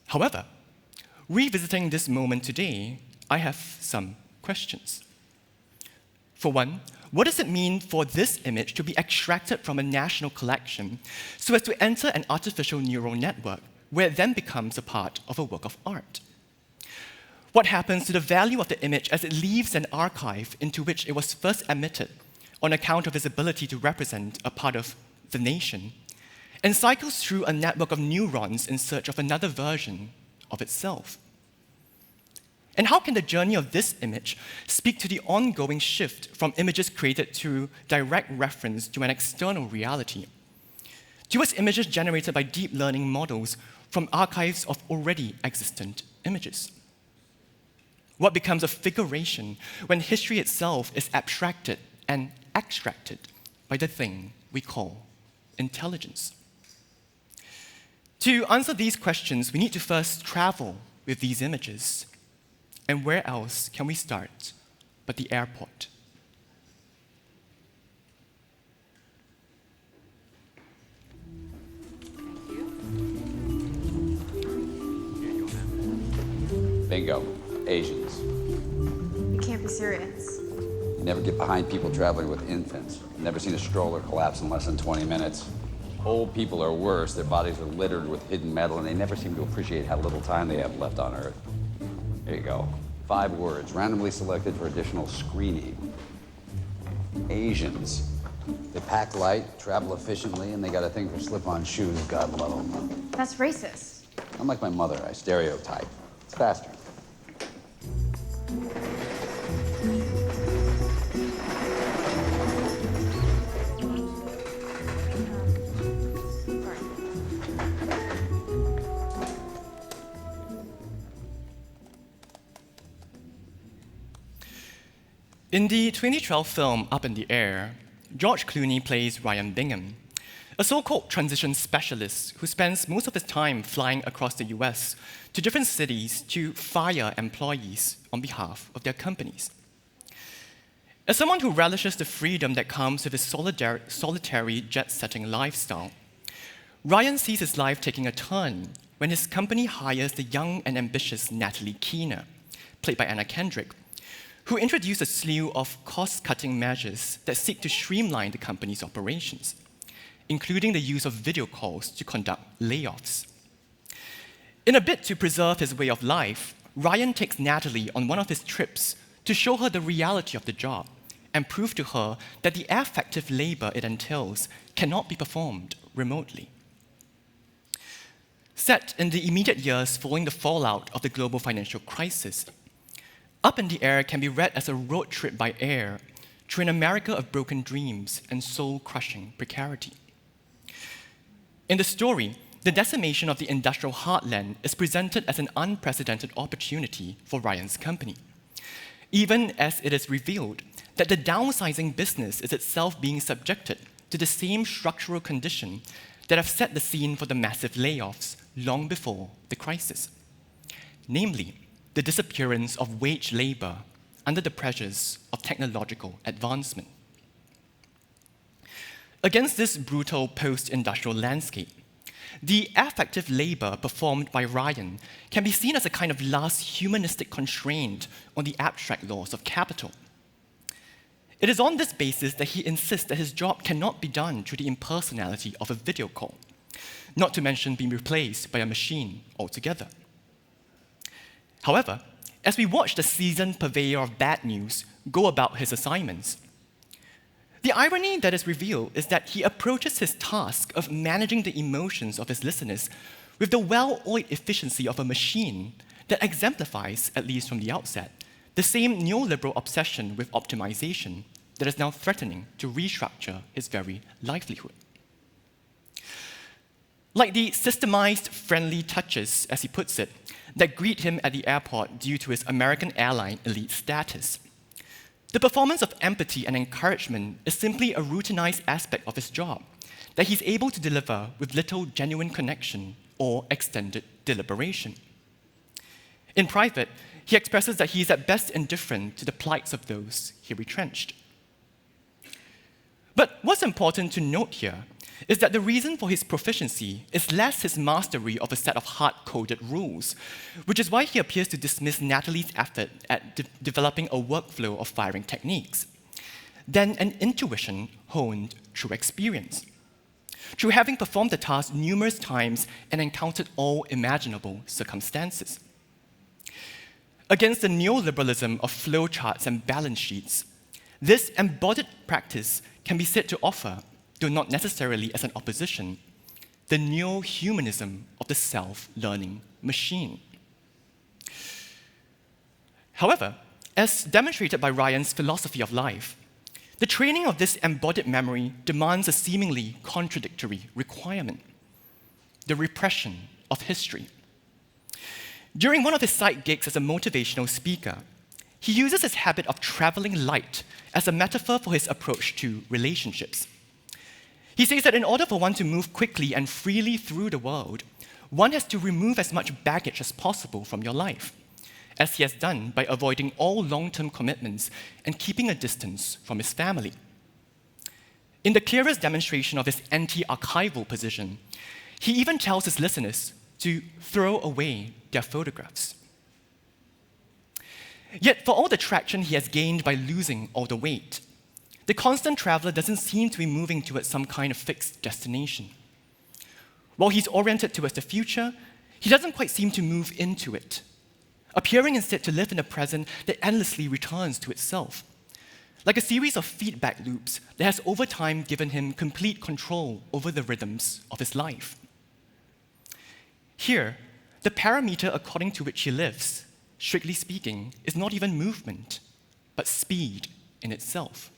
However, revisiting this moment today, I have some questions. For one, what does it mean for this image to be extracted from a national collection so as to enter an artificial neural network, where it then becomes a part of a work of art? What happens to the value of the image as it leaves an archive into which it was first admitted on account of its ability to represent a part of the nation, and cycles through a network of neurons in search of another version of itself? And how can the journey of this image speak to the ongoing shift from images created through direct reference to an external reality, towards images generated by deep learning models from archives of already existent images? What becomes of figuration when history itself is abstracted and extracted by the thing we call intelligence? To answer these questions, we need to first travel with these images. And where else can we start but the airport? Bingo. Asians. You can't be serious. You never get behind people traveling with infants. Never seen a stroller collapse in less than 20 minutes. Old people are worse. Their bodies are littered with hidden metal, and they never seem to appreciate how little time they have left on Earth. Here you go. 5 words, randomly selected for additional screening. Asians. They pack light, travel efficiently, and they got a thing for slip-on shoes. God love them. That's racist. Unlike my mother, I stereotype. It's faster. In the 2012 film Up in the Air, George Clooney plays Ryan Bingham, a so-called transition specialist who spends most of his time flying across the US to different cities to fire employees on behalf of their companies. As someone who relishes the freedom that comes with his solitary jet-setting lifestyle, Ryan sees his life taking a turn when his company hires the young and ambitious Natalie Keener, played by Anna Kendrick, who introduced a slew of cost-cutting measures that seek to streamline the company's operations, including the use of video calls to conduct layoffs. In a bid to preserve his way of life, Ryan takes Natalie on one of his trips to show her the reality of the job and prove to her that the affective labor it entails cannot be performed remotely. Set in the immediate years following the fallout of the global financial crisis, Up in the Air can be read as a road trip by air through an America of broken dreams and soul-crushing precarity. In the story, the decimation of the industrial heartland is presented as an unprecedented opportunity for Ryan's company, even as it is revealed that the downsizing business is itself being subjected to the same structural condition that have set the scene for the massive layoffs long before the crisis, namely the disappearance of wage labor under the pressures of technological advancement. Against this brutal post-industrial landscape, the affective labor performed by Ryan can be seen as a kind of last humanistic constraint on the abstract laws of capital. It is on this basis that he insists that his job cannot be done through the impersonality of a video call, not to mention being replaced by a machine altogether. However, as we watch the seasoned purveyor of bad news go about his assignments, the irony that is revealed is that he approaches his task of managing the emotions of his listeners with the well-oiled efficiency of a machine that exemplifies, at least from the outset, the same neoliberal obsession with optimization that is now threatening to restructure his very livelihood. Like the systemized friendly touches, as he puts it, that greet him at the airport due to his American airline elite status, the performance of empathy and encouragement is simply a routinized aspect of his job that he's able to deliver with little genuine connection or extended deliberation. In private, he expresses that he is at best indifferent to the plights of those he retrenched. But what's important to note here is that the reason for his proficiency is less his mastery of a set of hard-coded rules, which is why he appears to dismiss Natalie's effort at developing a workflow of firing techniques, than an intuition honed through experience, through having performed the task numerous times and encountered all imaginable circumstances. Against the neoliberalism of flowcharts and balance sheets, this embodied practice can be said to offer, though not necessarily as an opposition, the neo-humanism of the self-learning machine. However, as demonstrated by Ryan's philosophy of life, the training of this embodied memory demands a seemingly contradictory requirement: the repression of history. During one of his side gigs as a motivational speaker, he uses his habit of traveling light as a metaphor for his approach to relationships. He says that in order for one to move quickly and freely through the world, one has to remove as much baggage as possible from your life, as he has done by avoiding all long-term commitments and keeping a distance from his family. In the clearest demonstration of his anti-archival position, he even tells his listeners to throw away their photographs. Yet, for all the traction he has gained by losing all the weight, the constant traveler doesn't seem to be moving towards some kind of fixed destination. While he's oriented towards the future, he doesn't quite seem to move into it, appearing instead to live in a present that endlessly returns to itself, like a series of feedback loops that has over time given him complete control over the rhythms of his life. Here, the parameter according to which he lives, strictly speaking, is not even movement, but speed in itself.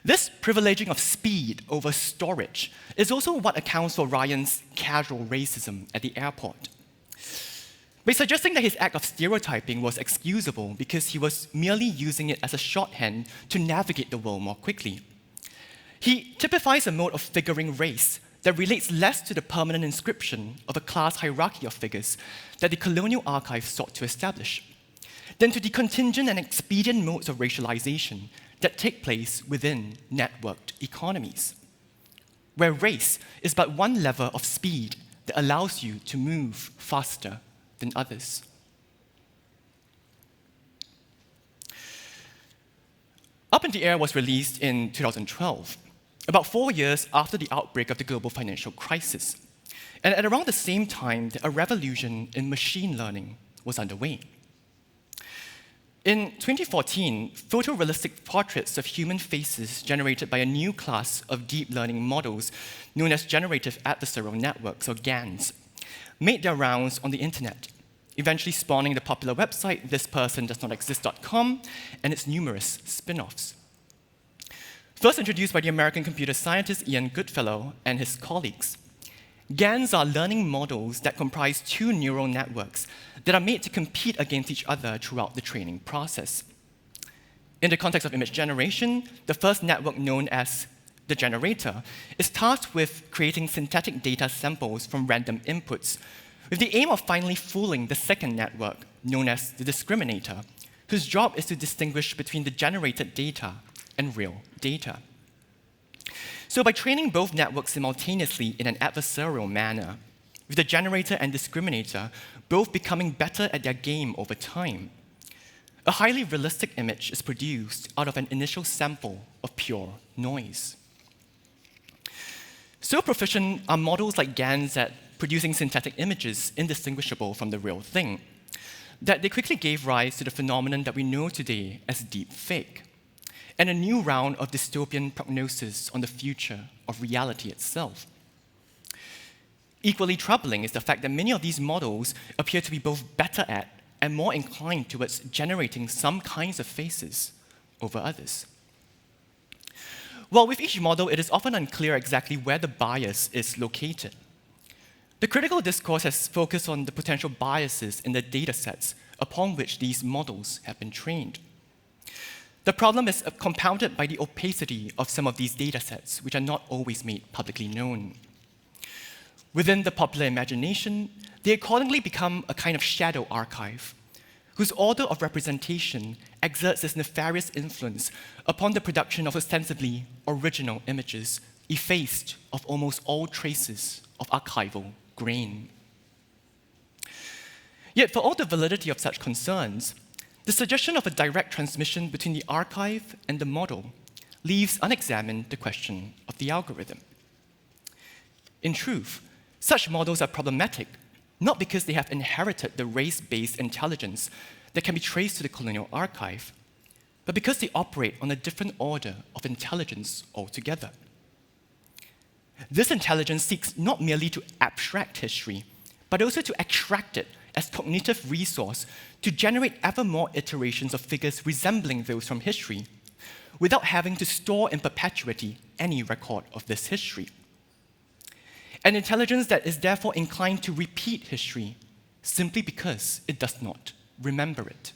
This privileging of speed over storage is also what accounts for Ryan's casual racism at the airport. By suggesting that his act of stereotyping was excusable because he was merely using it as a shorthand to navigate the world more quickly, he typifies a mode of figuring race that relates less to the permanent inscription of a class hierarchy of figures that the colonial archive sought to establish, than to the contingent and expedient modes of racialization that take place within networked economies, where race is but one lever of speed that allows you to move faster than others. Up in the Air was released in 2012, about 4 years after the outbreak of the global financial crisis. And at around the same time, a revolution in machine learning was underway. In 2014, photorealistic portraits of human faces generated by a new class of deep learning models known as generative adversarial networks, or GANs, made their rounds on the internet, eventually spawning the popular website thispersondoesnotexist.com and its numerous spin-offs. First introduced by the American computer scientist Ian Goodfellow and his colleagues, GANs are learning models that comprise two neural networks that are made to compete against each other throughout the training process. In the context of image generation, the first network, known as the generator, is tasked with creating synthetic data samples from random inputs, with the aim of finally fooling the second network, known as the discriminator, whose job is to distinguish between the generated data and real data. So by training both networks simultaneously in an adversarial manner, with the generator and discriminator both becoming better at their game over time, a highly realistic image is produced out of an initial sample of pure noise. So proficient are models like GANs at producing synthetic images indistinguishable from the real thing, that they quickly gave rise to the phenomenon that we know today as deepfake, and a new round of dystopian prognosis on the future of reality itself. Equally troubling is the fact that many of these models appear to be both better at and more inclined towards generating some kinds of faces over others. While with each model, it is often unclear exactly where the bias is located. The critical discourse has focused on the potential biases in the datasets upon which these models have been trained. The problem is compounded by the opacity of some of these datasets, which are not always made publicly known. Within the popular imagination, they accordingly become a kind of shadow archive, whose order of representation exerts its nefarious influence upon the production of ostensibly original images, effaced of almost all traces of archival grain. Yet, for all the validity of such concerns, the suggestion of a direct transmission between the archive and the model leaves unexamined the question of the algorithm. In truth, such models are problematic not because they have inherited the race-based intelligence that can be traced to the colonial archive, but because they operate on a different order of intelligence altogether. This intelligence seeks not merely to abstract history, but also to extract it as cognitive resource to generate ever more iterations of figures resembling those from history, without having to store in perpetuity any record of this history. An intelligence that is therefore inclined to repeat history simply because it does not remember it.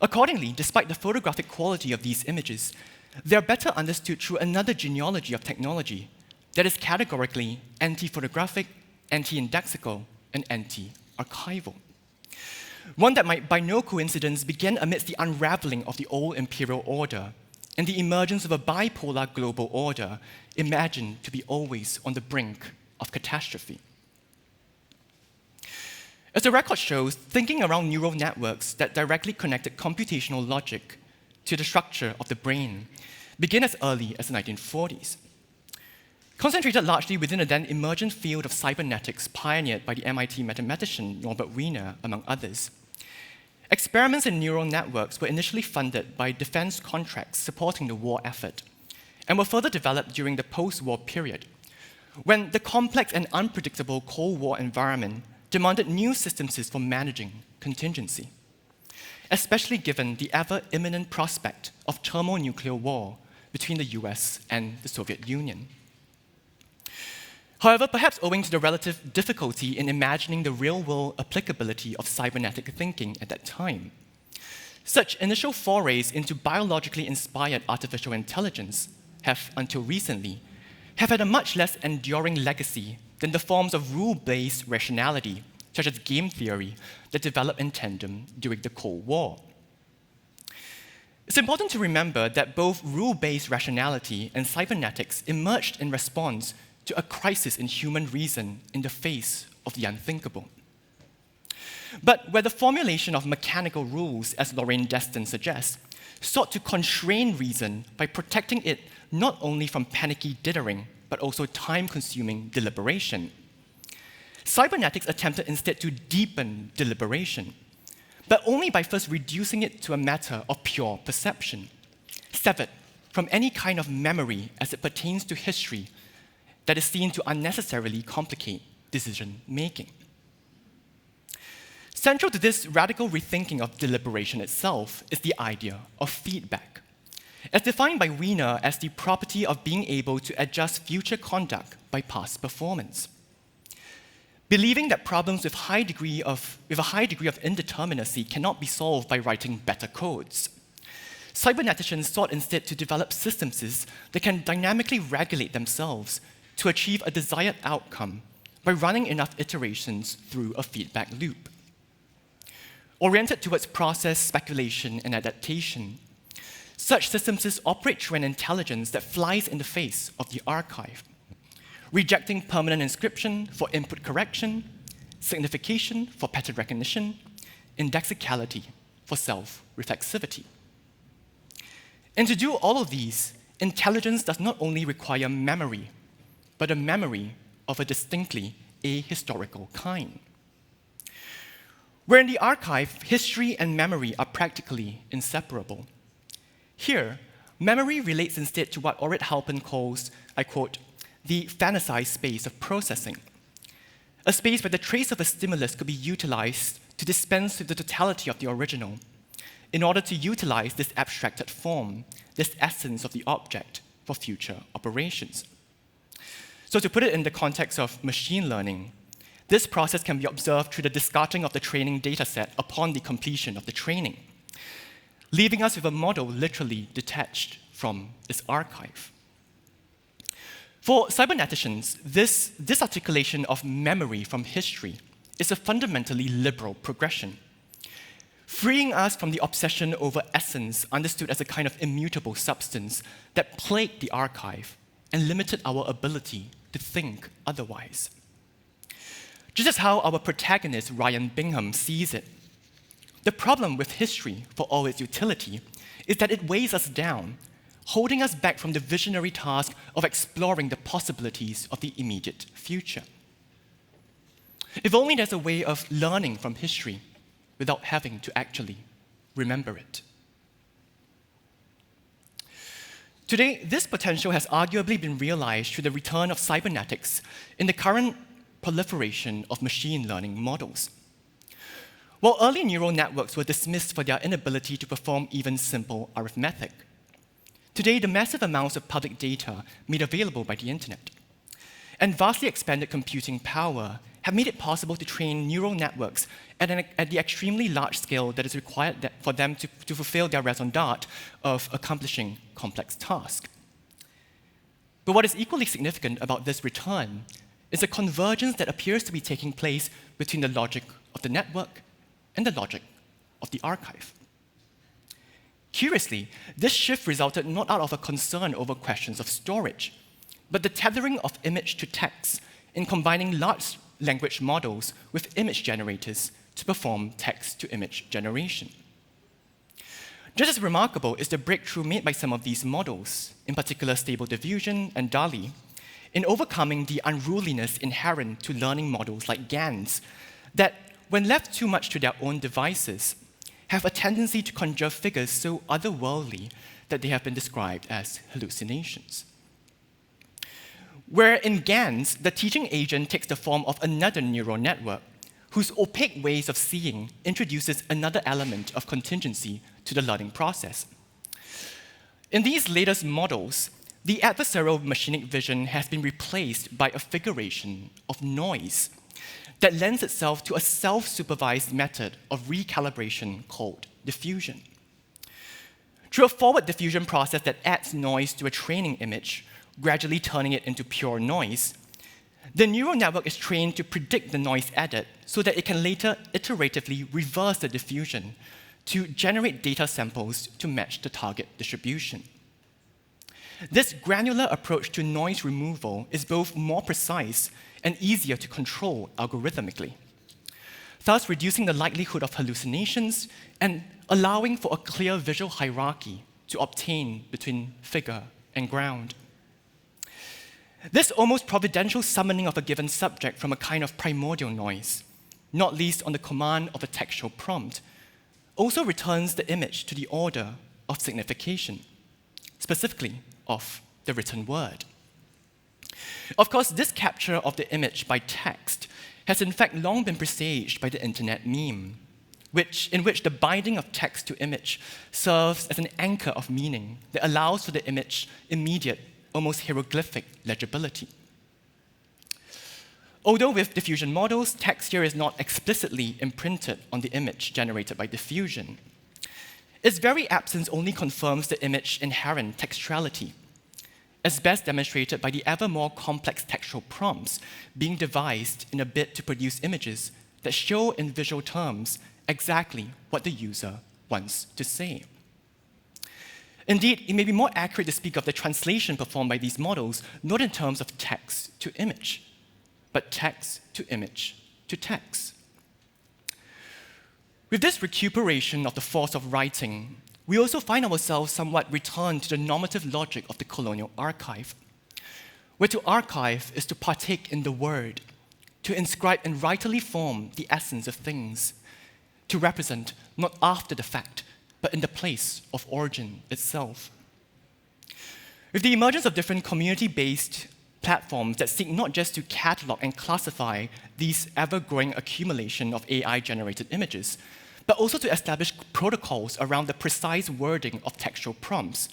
Accordingly, despite the photographic quality of these images, they are better understood through another genealogy of technology that is categorically anti-photographic, anti-indexical, and anti-archival. One that might, by no coincidence, begin amidst the unraveling of the old imperial order and the emergence of a bipolar global order imagined to be always on the brink of catastrophe. As the record shows, thinking around neural networks that directly connected computational logic to the structure of the brain began as early as the 1940s. Concentrated largely within a then emergent field of cybernetics pioneered by the MIT mathematician Norbert Wiener, among others, experiments in neural networks were initially funded by defense contracts supporting the war effort, and were further developed during the post-war period, when the complex and unpredictable Cold War environment demanded new systems for managing contingency, especially given the ever-imminent prospect of thermonuclear war between the US and the Soviet Union. However, perhaps owing to the relative difficulty in imagining the real-world applicability of cybernetic thinking at that time, such initial forays into biologically inspired artificial intelligence have, until recently, have had a much less enduring legacy than the forms of rule-based rationality, such as game theory, that developed in tandem during the Cold War. It's important to remember that both rule-based rationality and cybernetics emerged in response to a crisis in human reason in the face of the unthinkable. But where the formulation of mechanical rules, as Lorraine Destin suggests, sought to constrain reason by protecting it not only from panicky dithering, but also time-consuming deliberation, cybernetics attempted instead to deepen deliberation, but only by first reducing it to a matter of pure perception, severed from any kind of memory as it pertains to history that is seen to unnecessarily complicate decision-making. Central to this radical rethinking of deliberation itself is the idea of feedback, as defined by Wiener as the property of being able to adjust future conduct by past performance. believing that problems with a high degree of indeterminacy cannot be solved by writing better codes. Cyberneticians sought instead to develop systems that can dynamically regulate themselves to achieve a desired outcome by running enough iterations through a feedback loop. Oriented towards process, speculation, and adaptation, such systems operate through an intelligence that flies in the face of the archive, rejecting permanent inscription for input correction, signification for pattern recognition, indexicality for self-reflexivity. And to do all of these, intelligence does not only require memory, but a memory of a distinctly ahistorical kind. Where in the archive, history and memory are practically inseparable. Here, memory relates instead to what Orit Halpern calls, I quote, the fantasized space of processing, a space where the trace of a stimulus could be utilized to dispense with the totality of the original, in order to utilize this abstracted form, this essence of the object, for future operations. So to put it in the context of machine learning, this process can be observed through the discarding of the training dataset upon the completion of the training, leaving us with a model literally detached from its archive. For cyberneticians, this disarticulation of memory from history is a fundamentally liberal progression, freeing us from the obsession over essence understood as a kind of immutable substance that plagued the archive and limited our ability to think otherwise. Just as how our protagonist, Ryan Bingham, sees it, the problem with history, for all its utility, is that it weighs us down, holding us back from the visionary task of exploring the possibilities of the immediate future. If only there's a way of learning from history without having to actually remember it. Today, this potential has arguably been realized through the return of cybernetics in the current proliferation of machine learning models. While early neural networks were dismissed for their inability to perform even simple arithmetic, today the massive amounts of public data made available by the internet and vastly expanded computing power have made it possible to train neural networks at the extremely large scale that is required for them to fulfill their raison d'etre of accomplishing complex tasks. But what is equally significant about this return is a convergence that appears to be taking place between the logic of the network and the logic of the archive. Curiously, this shift resulted not out of a concern over questions of storage, but the tethering of image to text in combining large language models with image generators to perform text-to-image generation. Just as remarkable is the breakthrough made by some of these models, in particular Stable Diffusion and DALL-E, in overcoming the unruliness inherent to learning models like GANs that, when left too much to their own devices, have a tendency to conjure figures so otherworldly that they have been described as hallucinations. Where in GANs, the teaching agent takes the form of another neural network, whose opaque ways of seeing introduces another element of contingency to the learning process. In these latest models, the adversarial machinic vision has been replaced by a figuration of noise that lends itself to a self-supervised method of recalibration called diffusion. Through a forward diffusion process that adds noise to a training image, gradually turning it into pure noise, the neural network is trained to predict the noise added so that it can later iteratively reverse the diffusion to generate data samples to match the target distribution. This granular approach to noise removal is both more precise and easier to control algorithmically, thus reducing the likelihood of hallucinations and allowing for a clear visual hierarchy to obtain between figure and ground. This almost providential summoning of a given subject from a kind of primordial noise, not least on the command of a textual prompt, also returns the image to the order of signification, specifically of the written word. Of course, this capture of the image by text has in fact long been presaged by the internet meme, in which the binding of text to image serves as an anchor of meaning that allows for the image immediate, almost hieroglyphic legibility. Although with diffusion models, text here is not explicitly imprinted on the image generated by diffusion, its very absence only confirms the image's inherent textuality, as best demonstrated by the ever more complex textual prompts being devised in a bid to produce images that show in visual terms exactly what the user wants to say. Indeed, it may be more accurate to speak of the translation performed by these models not in terms of text to image, but text to image to text. With this recuperation of the force of writing, we also find ourselves somewhat returned to the normative logic of the colonial archive, where to archive is to partake in the word, to inscribe in writerly form the essence of things, to represent not after the fact, but in the place of origin itself. With the emergence of different community-based platforms that seek not just to catalog and classify these ever-growing accumulation of AI-generated images, but also to establish protocols around the precise wording of textual prompts,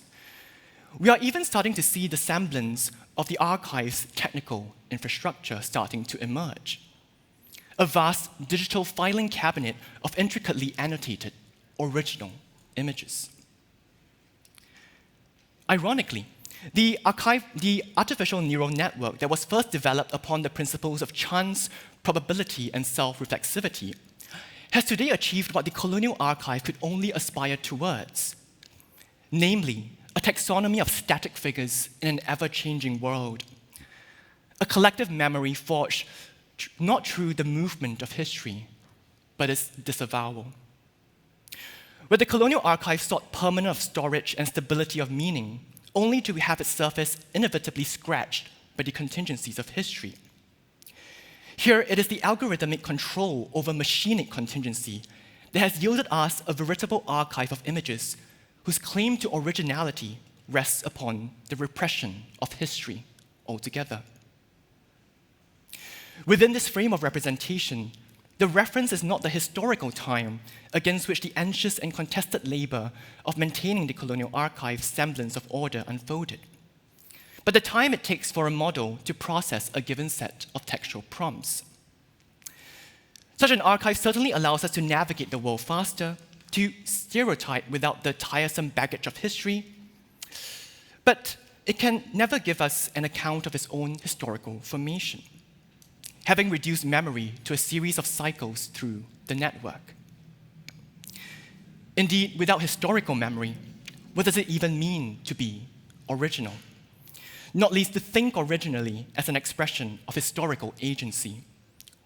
we are even starting to see the semblance of the archive's technical infrastructure starting to emerge. A vast digital filing cabinet of intricately annotated, original images. Ironically, the artificial neural network that was first developed upon the principles of chance, probability, and self-reflexivity has today achieved what the colonial archive could only aspire towards, namely, a taxonomy of static figures in an ever-changing world, a collective memory forged not through the movement of history, but its disavowal. Where the colonial archive sought permanence of storage and stability of meaning, only to have its surface inevitably scratched by the contingencies of history. Here, it is the algorithmic control over machinic contingency that has yielded us a veritable archive of images whose claim to originality rests upon the repression of history altogether. Within this frame of representation, the reference is not the historical time against which the anxious and contested labor of maintaining the colonial archive's semblance of order unfolded, but the time it takes for a model to process a given set of textual prompts. Such an archive certainly allows us to navigate the world faster, to stereotype without the tiresome baggage of history, but it can never give us an account of its own historical formation, having reduced memory to a series of cycles through the network. Indeed, without historical memory, what does it even mean to be original? Not least to think originally as an expression of historical agency,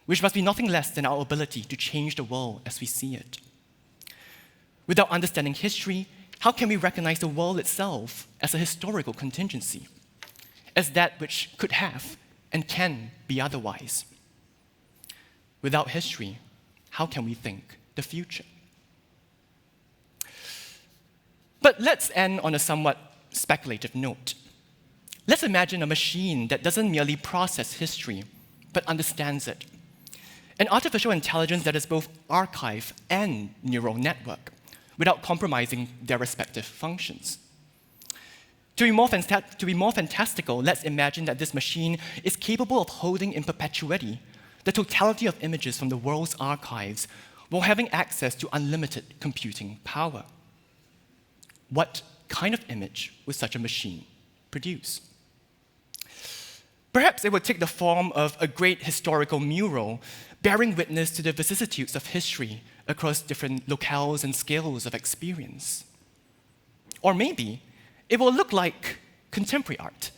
which must be nothing less than our ability to change the world as we see it. Without understanding history, how can we recognize the world itself as a historical contingency, as that which could have and can be otherwise? Without history, how can we think the future? But let's end on a somewhat speculative note. Let's imagine a machine that doesn't merely process history, but understands it. An artificial intelligence that is both archive and neural network, without compromising their respective functions. To be more fantastical, let's imagine that this machine is capable of holding in perpetuity the totality of images from the world's archives while having access to unlimited computing power. What kind of image would such a machine produce? Perhaps it would take the form of a great historical mural bearing witness to the vicissitudes of history across different locales and scales of experience. Or maybe it will look like contemporary art,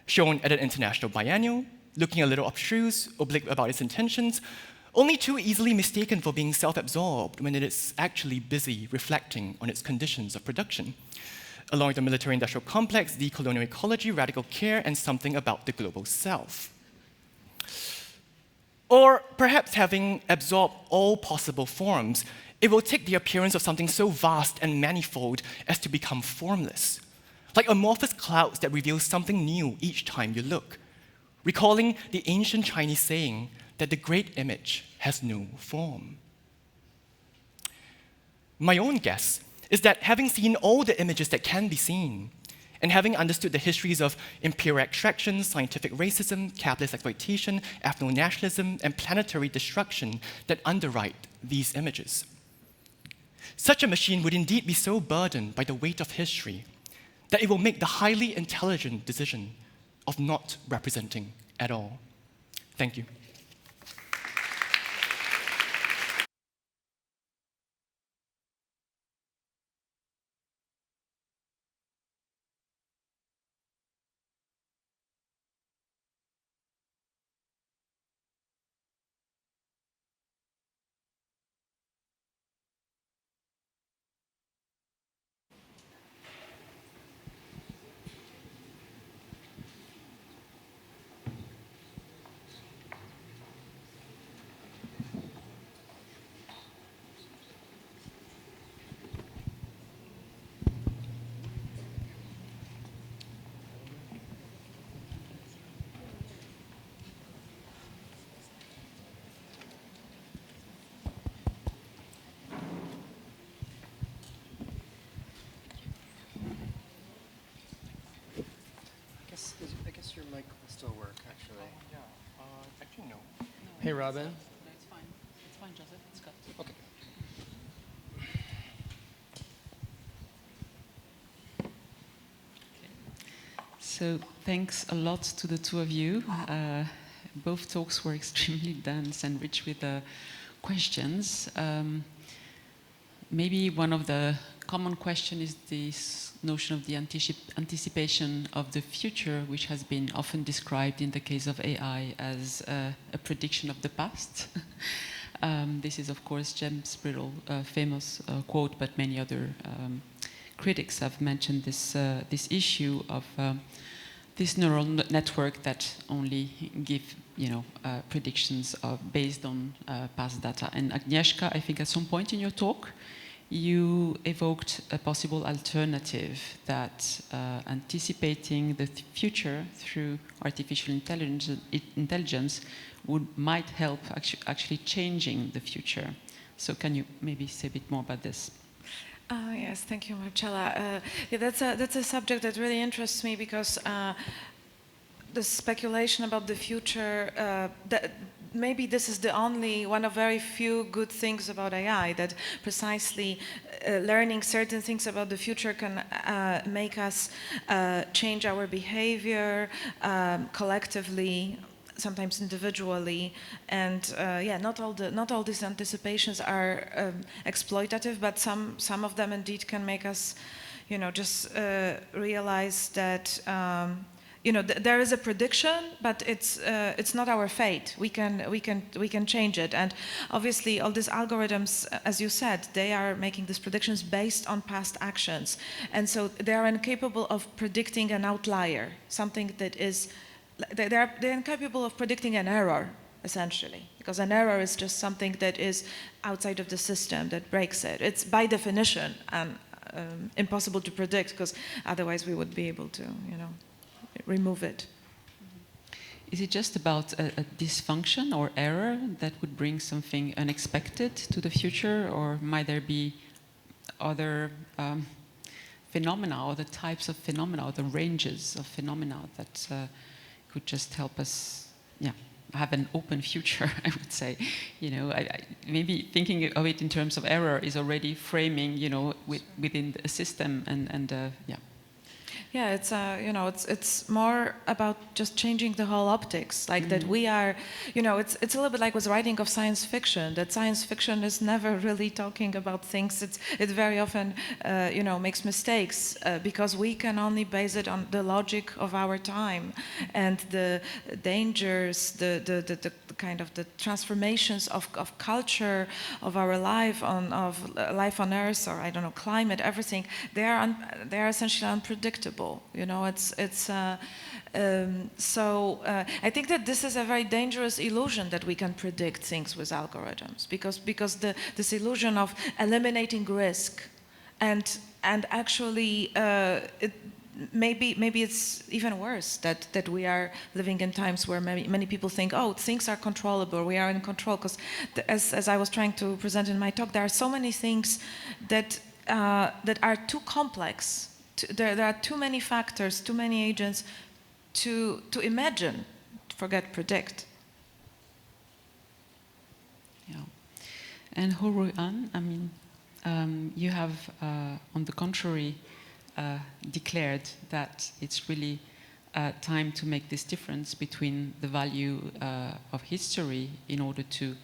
shown at an international biennial, looking a little obtruse, oblique about its intentions, only too easily mistaken for being self-absorbed when it is actually busy reflecting on its conditions of production, along with the military-industrial complex, the colonial ecology, radical care, and something about the global south. Or perhaps having absorbed all possible forms, it will take the appearance of something so vast and manifold as to become formless, like amorphous clouds that reveal something new each time you look, recalling the ancient Chinese saying that the great image has no form. My own guess is that having seen all the images that can be seen, And having understood the histories of imperial extraction, scientific racism, capitalist exploitation, ethno-nationalism, and planetary destruction that underwrite these images. Such a machine would indeed be so burdened by the weight of history that it will make the highly intelligent decision of not representing at all. Thank you. I guess your mic will still work, actually. Actually, no. Hey, Robin. No, it's fine. It's fine, Joseph. It's good. Okay. So thanks a lot to the two of you. Both talks were extremely dense and rich with questions. Maybe one of the common question is this notion of the anticipation of the future, which has been often described in the case of AI as a prediction of the past. This is, of course, James Brittle, famous quote, but many other critics have mentioned this issue of this neural network that only give predictions based on past data. And Agnieszka, I think at some point in your talk, you evoked a possible alternative that anticipating the future through artificial intelligence might help actually changing the future. So can you maybe say a bit more about this? Yes, thank you, Marcella. Yeah, that's a subject that really interests me because the speculation about the future, maybe this is the only one of very few good things about AI, that precisely learning certain things about the future can make us change our behavior collectively, sometimes individually, and yeah, not all these anticipations are exploitative, but some of them indeed can make us, just realize that there is a prediction, but it's not our fate. We can change it, and obviously all these algorithms, as you said, they are making these predictions based on past actions, and so they are incapable of predicting an outlier, something that is. They're incapable of predicting an error, essentially, because an error is just something that is outside of the system that breaks it. It's by definition impossible to predict, because otherwise we would be able to, remove it. Is it just about a dysfunction or error that would bring something unexpected to the future, or might there be other phenomena, or the types of phenomena, or the ranges of phenomena that could just help us, have an open future? I would say, maybe thinking of it in terms of error is already framing, within a system, and yeah. Yeah, it's more about just changing the whole optics, like that we are, it's a little bit like with writing of science fiction, that science fiction is never really talking about things. It very often, makes mistakes because we can only base it on the logic of our time and the dangers, the kind of the transformations of culture, of our life on Earth, or I don't know, climate, everything. They are essentially unpredictable. So I think that this is a very dangerous illusion that we can predict things with algorithms, because this illusion of eliminating risk, and actually maybe it's even worse that we are living in times where many people think, oh, things are controllable, we are in control, because as I was trying to present in my talk, there are so many things that are too complex there are too many factors, too many agents to imagine, forget predict. Yeah. And Ho-Rui An, I mean, you have, on the contrary, declared that it's really time to make this difference between the value of history in order to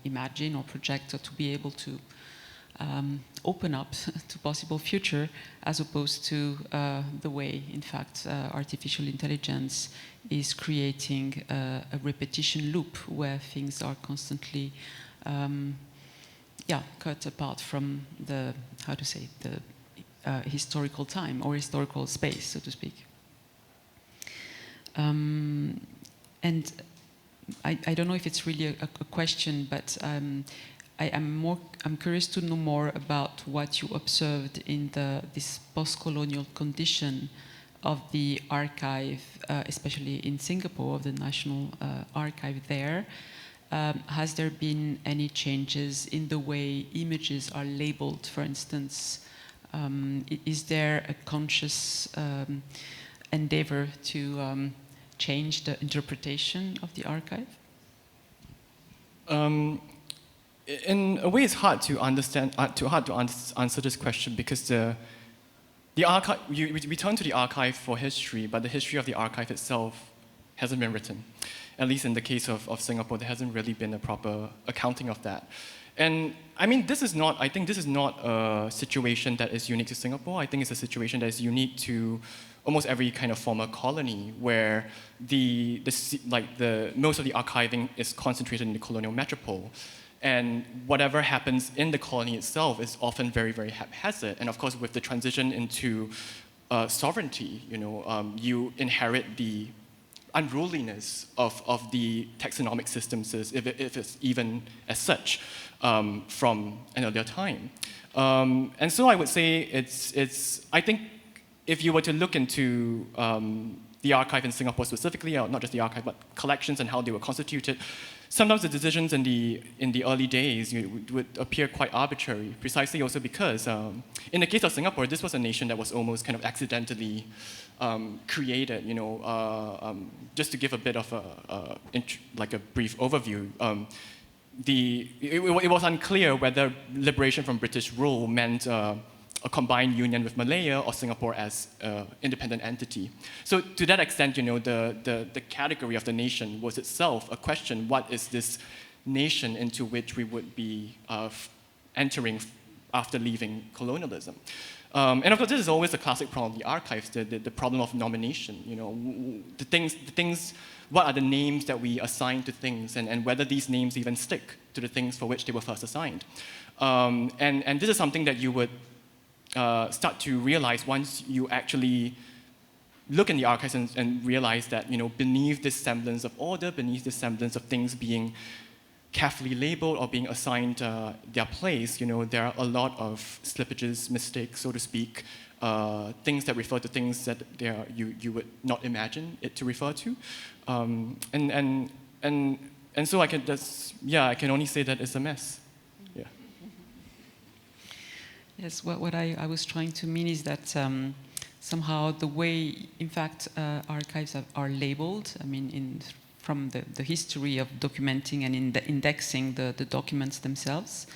imagine or project or to be able to open up to possible future, as opposed to the way, in fact, artificial intelligence is creating a repetition loop where things are constantly cut apart from the, how to say, the historical time or historical space, so to speak. And I don't know if it's really a question, but I'm curious to know more about what you observed in this post-colonial condition of the archive, especially in Singapore, of the National Archive there. Has there been any changes in the way images are labeled, for instance? Is there a conscious endeavor to change the interpretation of the archive? In a way, it's hard to understand, answer this question, because the archive, we turn to the archive for history, but the history of the archive itself hasn't been written. At least in the case of Singapore, there hasn't really been a proper accounting of that. And I mean, I think this is not a situation that is unique to Singapore. I think it's a situation that is unique to almost every kind of former colony, where most of the archiving is concentrated in the colonial metropole. And whatever happens in the colony itself is often very, very haphazard. And of course, with the transition into sovereignty, you inherit the unruliness of the taxonomic systems, if it's even as such, from an earlier time. And so I would say I think if you were to look into the archive in Singapore specifically, or not just the archive, but collections and how they were constituted, sometimes the decisions in the early days would appear quite arbitrary, precisely also because in the case of Singapore, this was a nation that was almost kind of accidentally created. Just to give a bit of a brief overview, it was unclear whether liberation from British rule meant a combined union with Malaya or Singapore as an independent entity. So to that extent, the category of the nation was itself a question: what is this nation into which we would be entering after leaving colonialism? And of course, this is always the classic problem of the archives, the problem of nomination. The things, what are the names that we assign to things, and whether these names even stick to the things for which they were first assigned. And this is something that you would start to realize once you actually look in the archives and realize that beneath this semblance of order, beneath this semblance of things being carefully labeled or being assigned their place, there are a lot of slippages, mistakes, so to speak, things that refer to things that you would not imagine it to refer to, and so I can only say that it's a mess. Yeah. Yes, what I was trying to mean is that somehow the way, in fact, archives are labeled, I mean, from the history of documenting and indexing the documents themselves,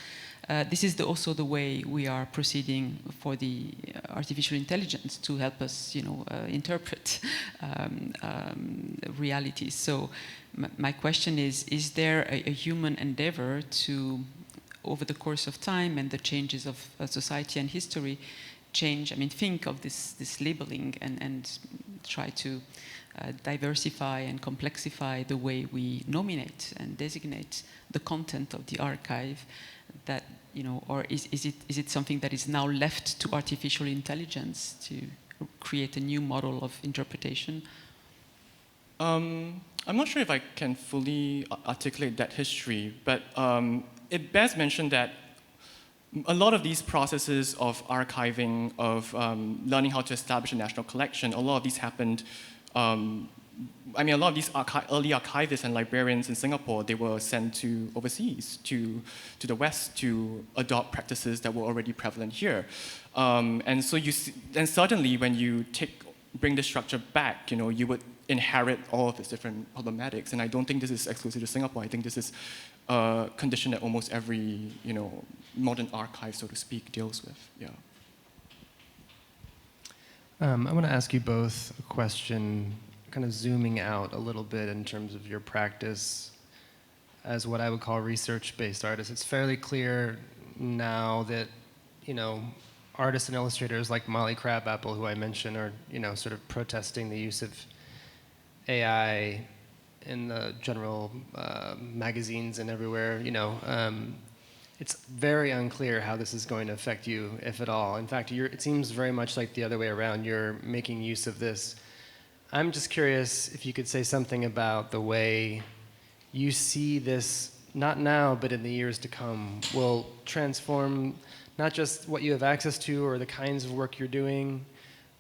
this is also the way we are proceeding for the artificial intelligence to help us, interpret reality. So my question is there a human endeavor to, over the course of time and the changes of society and history, think of this labeling and try to diversify and complexify the way we nominate and designate the content of the archive, that, or is it something that is now left to artificial intelligence to create a new model of interpretation? I'm not sure if I can fully articulate that history, but it bears mention that a lot of these processes of archiving, of learning how to establish a national collection, a lot of these happened I mean, a lot of these early archivists and librarians in Singapore, they were sent to overseas, to the West, to adopt practices that were already prevalent here. And so then suddenly when you bring the structure back, you would inherit all of its different problematics. And I don't think this is exclusive to Singapore. I think this is a condition that almost every, modern archive, so to speak, deals with. Yeah. I want to ask you both a question, kind of zooming out a little bit in terms of your practice as what I would call research-based artists. It's fairly clear now that, artists and illustrators like Molly Crabapple, who I mentioned, are, sort of protesting the use of AI in the general magazines and everywhere, it's very unclear how this is going to affect you, if at all. In fact, it seems very much like the other way around. You're making use of this. I'm just curious if you could say something about the way you see this, not now, but in the years to come, will transform not just what you have access to or the kinds of work you're doing,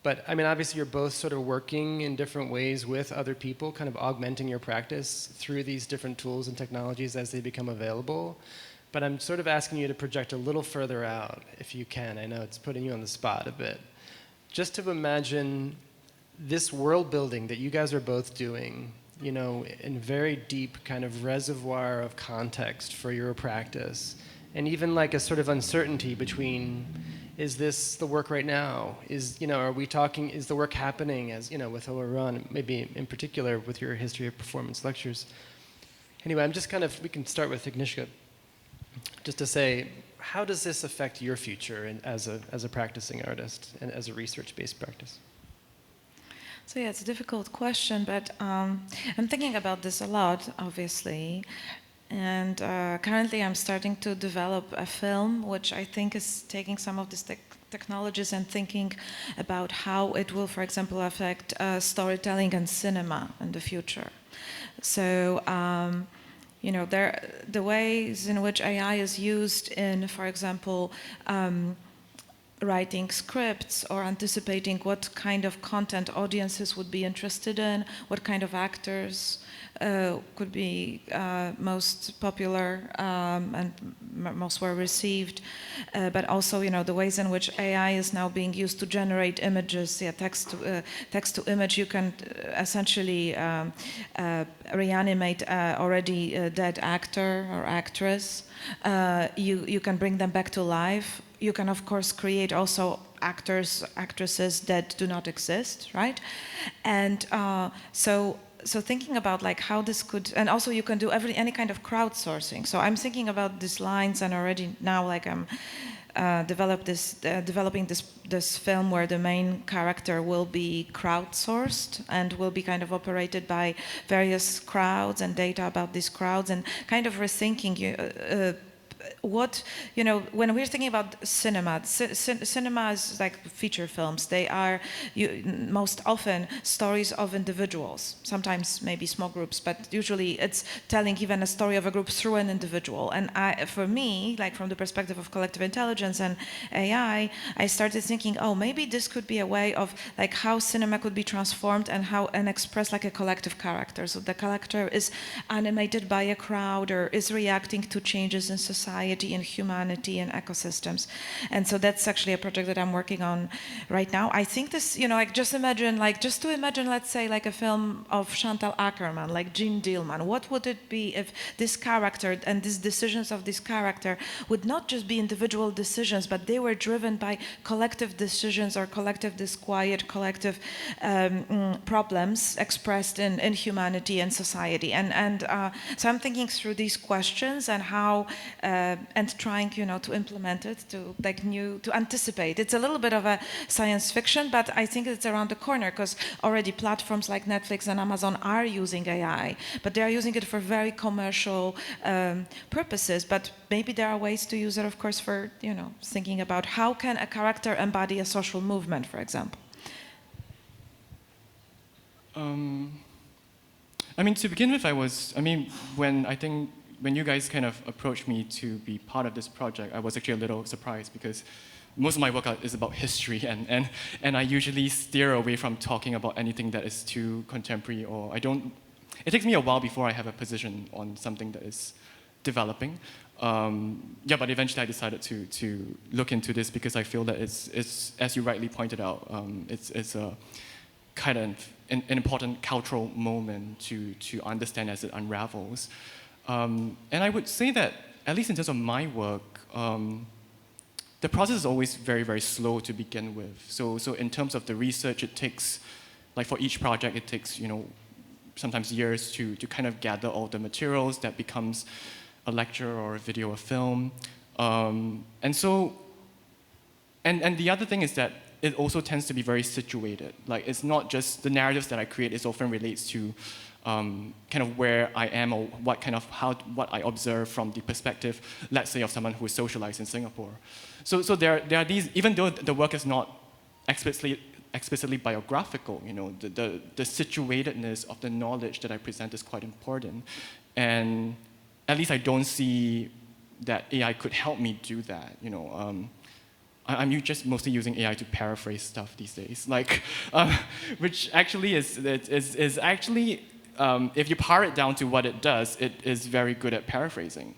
but I mean, obviously you're both sort of working in different ways with other people, kind of augmenting your practice through these different tools and technologies as they become available. But I'm sort of asking you to project a little further out, if you can. I know it's putting you on the spot a bit. Just to imagine this world building that you guys are both doing, in very deep kind of reservoir of context for your practice, and even like a sort of uncertainty between, is this the work right now? Are we talking, is the work happening as, with Horan, maybe in particular with your history of performance lectures? Anyway, I'm just we can start with Agnieszka. Just to say, how does this affect your future as a practicing artist and as a research-based practice? So yeah, it's a difficult question, but I'm thinking about this a lot, obviously. And currently I'm starting to develop a film, which I think is taking some of these technologies and thinking about how it will, for example, affect storytelling and cinema in the future. So, the ways in which AI is used in, for example, writing scripts or anticipating what kind of content audiences would be interested in, what kind of actors could be most popular and most well received, but also, the ways in which AI is now being used to generate images, text to image. You can essentially reanimate already dead actor or actress. You can bring them back to life. You can, of course, create also actresses that do not exist, right? And so thinking about how this could, and also you can do any kind of crowdsourcing. So I'm thinking about these lines, and already now I'm developing this film where the main character will be crowdsourced and will be kind of operated by various crowds and data about these crowds, and kind of rethinking what, when we're thinking about cinema, cinema is like feature films. They are most often stories of individuals, sometimes maybe small groups, but usually it's telling even a story of a group through an individual. And for me, from the perspective of collective intelligence and AI, I started thinking, maybe this could be a way of how cinema could be transformed and expressed like a collective character. So the character is animated by a crowd or is reacting to changes in society, in humanity, and ecosystems. And so that's actually a project that I'm working on right now. I think this, just to imagine, let's say, a film of Chantal Akerman, like Jean Dillman. What would it be if this character and these decisions of this character would not just be individual decisions, but they were driven by collective decisions or collective disquiet, collective problems expressed in humanity and society. And so I'm thinking through these questions and how and trying, to implement it, to anticipate. It's a little bit of a science fiction, but I think it's around the corner because already platforms like Netflix and Amazon are using AI, but they are using it for very commercial purposes. But maybe there are ways to use it, of course, for, thinking about how can a character embody a social movement, for example. To begin with, when you guys kind of approached me to be part of this project, I was actually a little surprised because most of my work is about history, and I usually steer away from talking about anything that is too contemporary, or it takes me a while before I have a position on something that is developing. But eventually I decided to look into this because I feel that it's as you rightly pointed out, it's a kind of an important cultural moment to understand as it unravels. And I would say that, at least in terms of my work, the process is always very, very slow to begin with. So in terms of the research, it takes, like for each project, it takes, sometimes years to kind of gather all the materials that becomes a lecture or a video or film. And the other thing is that it also tends to be very situated. Like, it's not just the narratives that I create, it often relates to kind of where I am or what I observe from the perspective, let's say, of someone who is socialized in Singapore. So there are these, even though the work is not explicitly biographical, the situatedness of the knowledge that I present is quite important. And at least I don't see that AI could help me do that. I'm just mostly using AI to paraphrase stuff these days, which actually is actually, if you pare it down to what it does, it is very good at paraphrasing.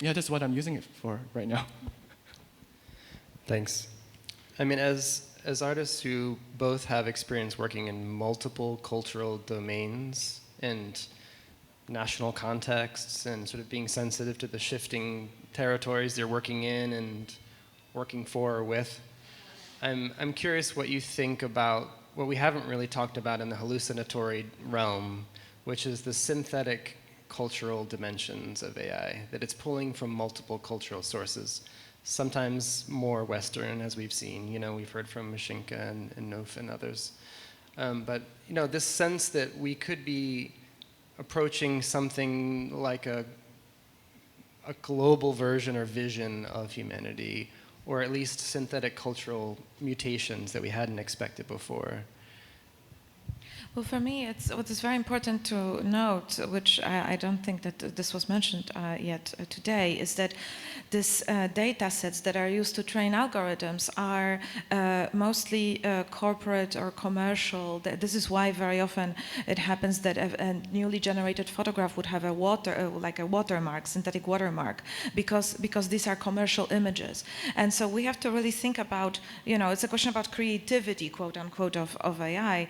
That's what I'm using it for right now. Thanks. I mean, as artists who both have experience working in multiple cultural domains and national contexts and sort of being sensitive to the shifting territories they're working in and working for or with, I'm curious what you think about what we haven't really talked about in the hallucinatory realm, which is the synthetic cultural dimensions of AI, that it's pulling from multiple cultural sources, sometimes more Western, as we've seen. We've heard from Mashinka and Noof and others. But this sense that we could be approaching something like a global version or vision of humanity, or at least synthetic cultural mutations that we hadn't expected before. Well, for me, what is very important to note, which I don't think that this was mentioned yet today, is that these data sets that are used to train algorithms are mostly corporate or commercial. This is why very often it happens that a newly generated photograph would have a watermark, synthetic watermark, because these are commercial images. And so we have to really think about, it's a question about creativity, quote unquote, of AI.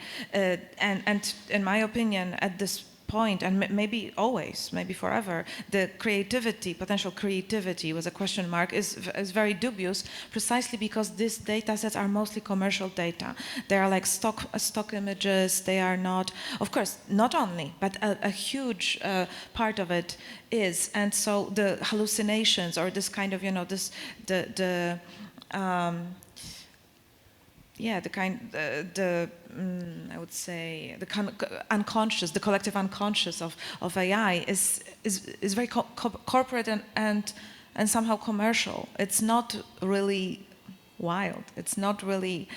And in my opinion, at this point, and maybe always, maybe forever, the potential creativity with a question mark is very dubious, precisely because these data sets are mostly commercial data. They are like stock images. They are not, of course, not only, but a huge part of it is. And so the hallucinations, or this kind of, I would say unconscious, the collective unconscious of AI is very corporate and somehow commercial. It's not really wild. It's not really.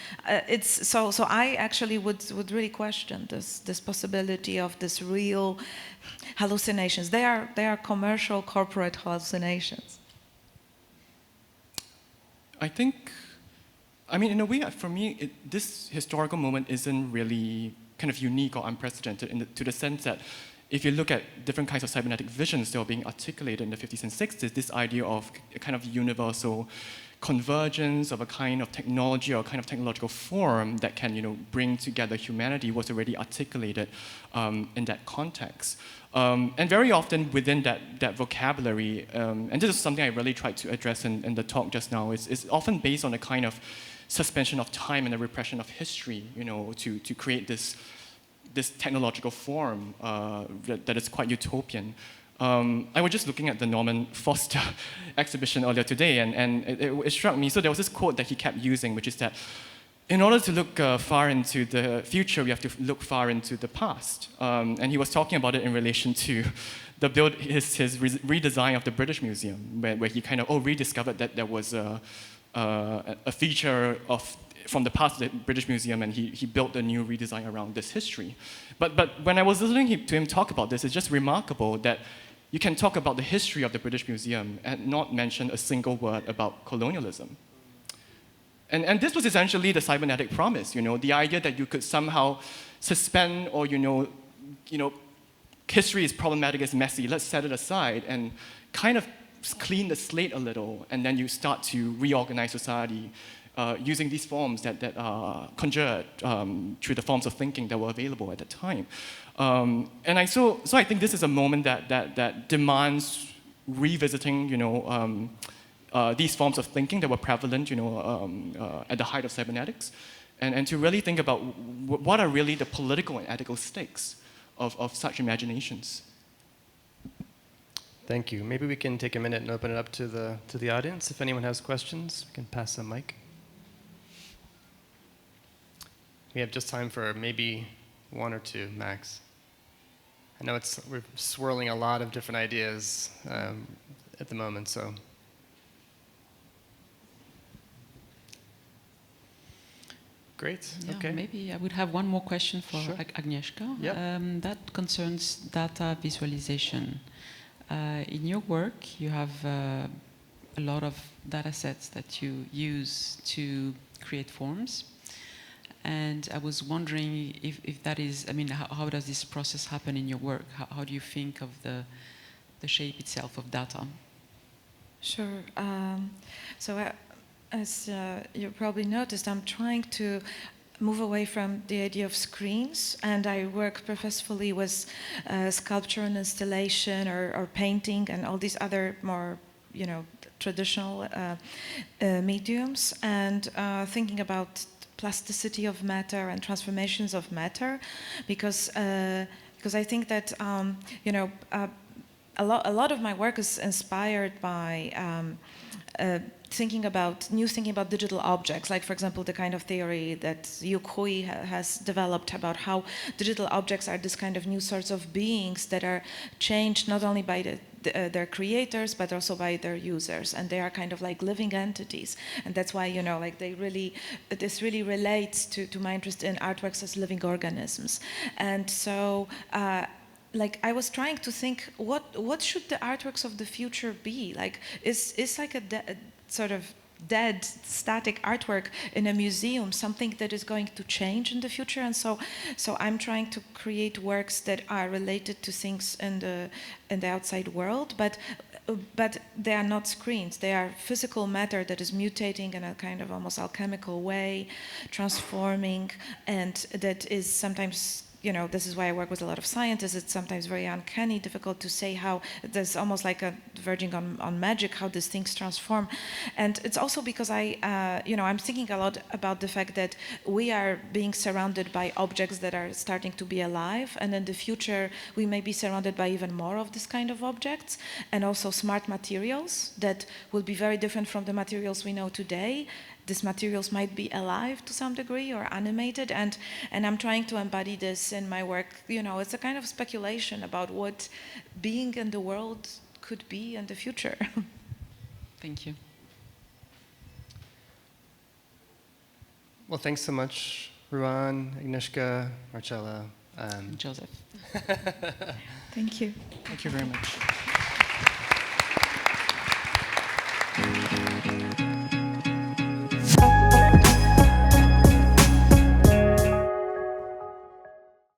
So I actually would really question this possibility of this real hallucinations. They are commercial, corporate hallucinations. In a way, for me, this historical moment isn't really kind of unique or unprecedented to the sense that if you look at different kinds of cybernetic visions that were being articulated in the 50s and 60s, this idea of a kind of universal convergence of a kind of technology or a kind of technological form that can, bring together humanity was already articulated in that context. And very often within that vocabulary, and this is something I really tried to address in the talk just now, is often based on a kind of suspension of time and a repression of history, to create this technological form that is quite utopian. I was just looking at the Norman Foster exhibition earlier today, and it struck me. So there was this quote that he kept using, which is that in order to look far into the future, we have to look far into the past. And he was talking about it in relation to his redesign of the British Museum, where he kind of rediscovered that there was a feature from the past of the British Museum, and he built a new redesign around this history. But when I was listening to him talk about this, it's just remarkable that You can talk about the history of the British Museum and not mention a single word about colonialism. And this was essentially the cybernetic promise, the idea that you could somehow suspend or, history is problematic, it's messy, let's set it aside and kind of clean the slate a little, and then you start to reorganize society using these forms that are conjured through the forms of thinking that were available at the time. So I think this is a moment that demands revisiting, these forms of thinking that were prevalent, at the height of cybernetics, and to really think about what are really the political and ethical stakes of such imaginations. Thank you. Maybe we can take a minute and open it up to the audience. If anyone has questions, we can pass the mic. We have just time for maybe one or two, max. I know we're swirling a lot of different ideas at the moment, so. Great, Yeah, okay. maybe I would have one more question for Sure. Agnieszka. Yep. That concerns data visualization. In your work, you have a lot of data sets that you use to create forms. And I was wondering if that is, how does this process happen in your work? How do you think of the shape itself of data? Sure. As you probably noticed, I'm trying to move away from the idea of screens, and I work purposefully with sculpture and installation or painting and all these other more, traditional mediums, and thinking about plasticity of matter and transformations of matter, because I think that a lot of my work is inspired by thinking about digital objects, like, for example, the kind of theory that Yu Hui has developed about how digital objects are this kind of new sorts of beings that are changed not only by their creators, but also by their users, and they are kind of like living entities, and that's why this really relates to my interest in artworks as living organisms, and so. I was trying to think, what should the artworks of the future be? Is like a sort of dead, static artwork in a museum something that is going to change in the future? And so I'm trying to create works that are related to things in the outside world, but they are not screens. They are physical matter that is mutating in a kind of almost alchemical way, transforming, and that is sometimes. This is why I work with a lot of scientists. It's sometimes very uncanny, difficult to say how, there's almost like a verging on magic, how these things transform. And it's also because I'm thinking a lot about the fact that we are being surrounded by objects that are starting to be alive. And in the future, we may be surrounded by even more of this kind of objects. And also smart materials that will be very different from the materials we know today. These materials might be alive to some degree or animated, and I'm trying to embody this in my work. It's a kind of speculation about what being in the world could be in the future. Thank you. Well, thanks so much, Ruan, Agnieszka, Marcella. Joseph. Thank you. Thank you very much.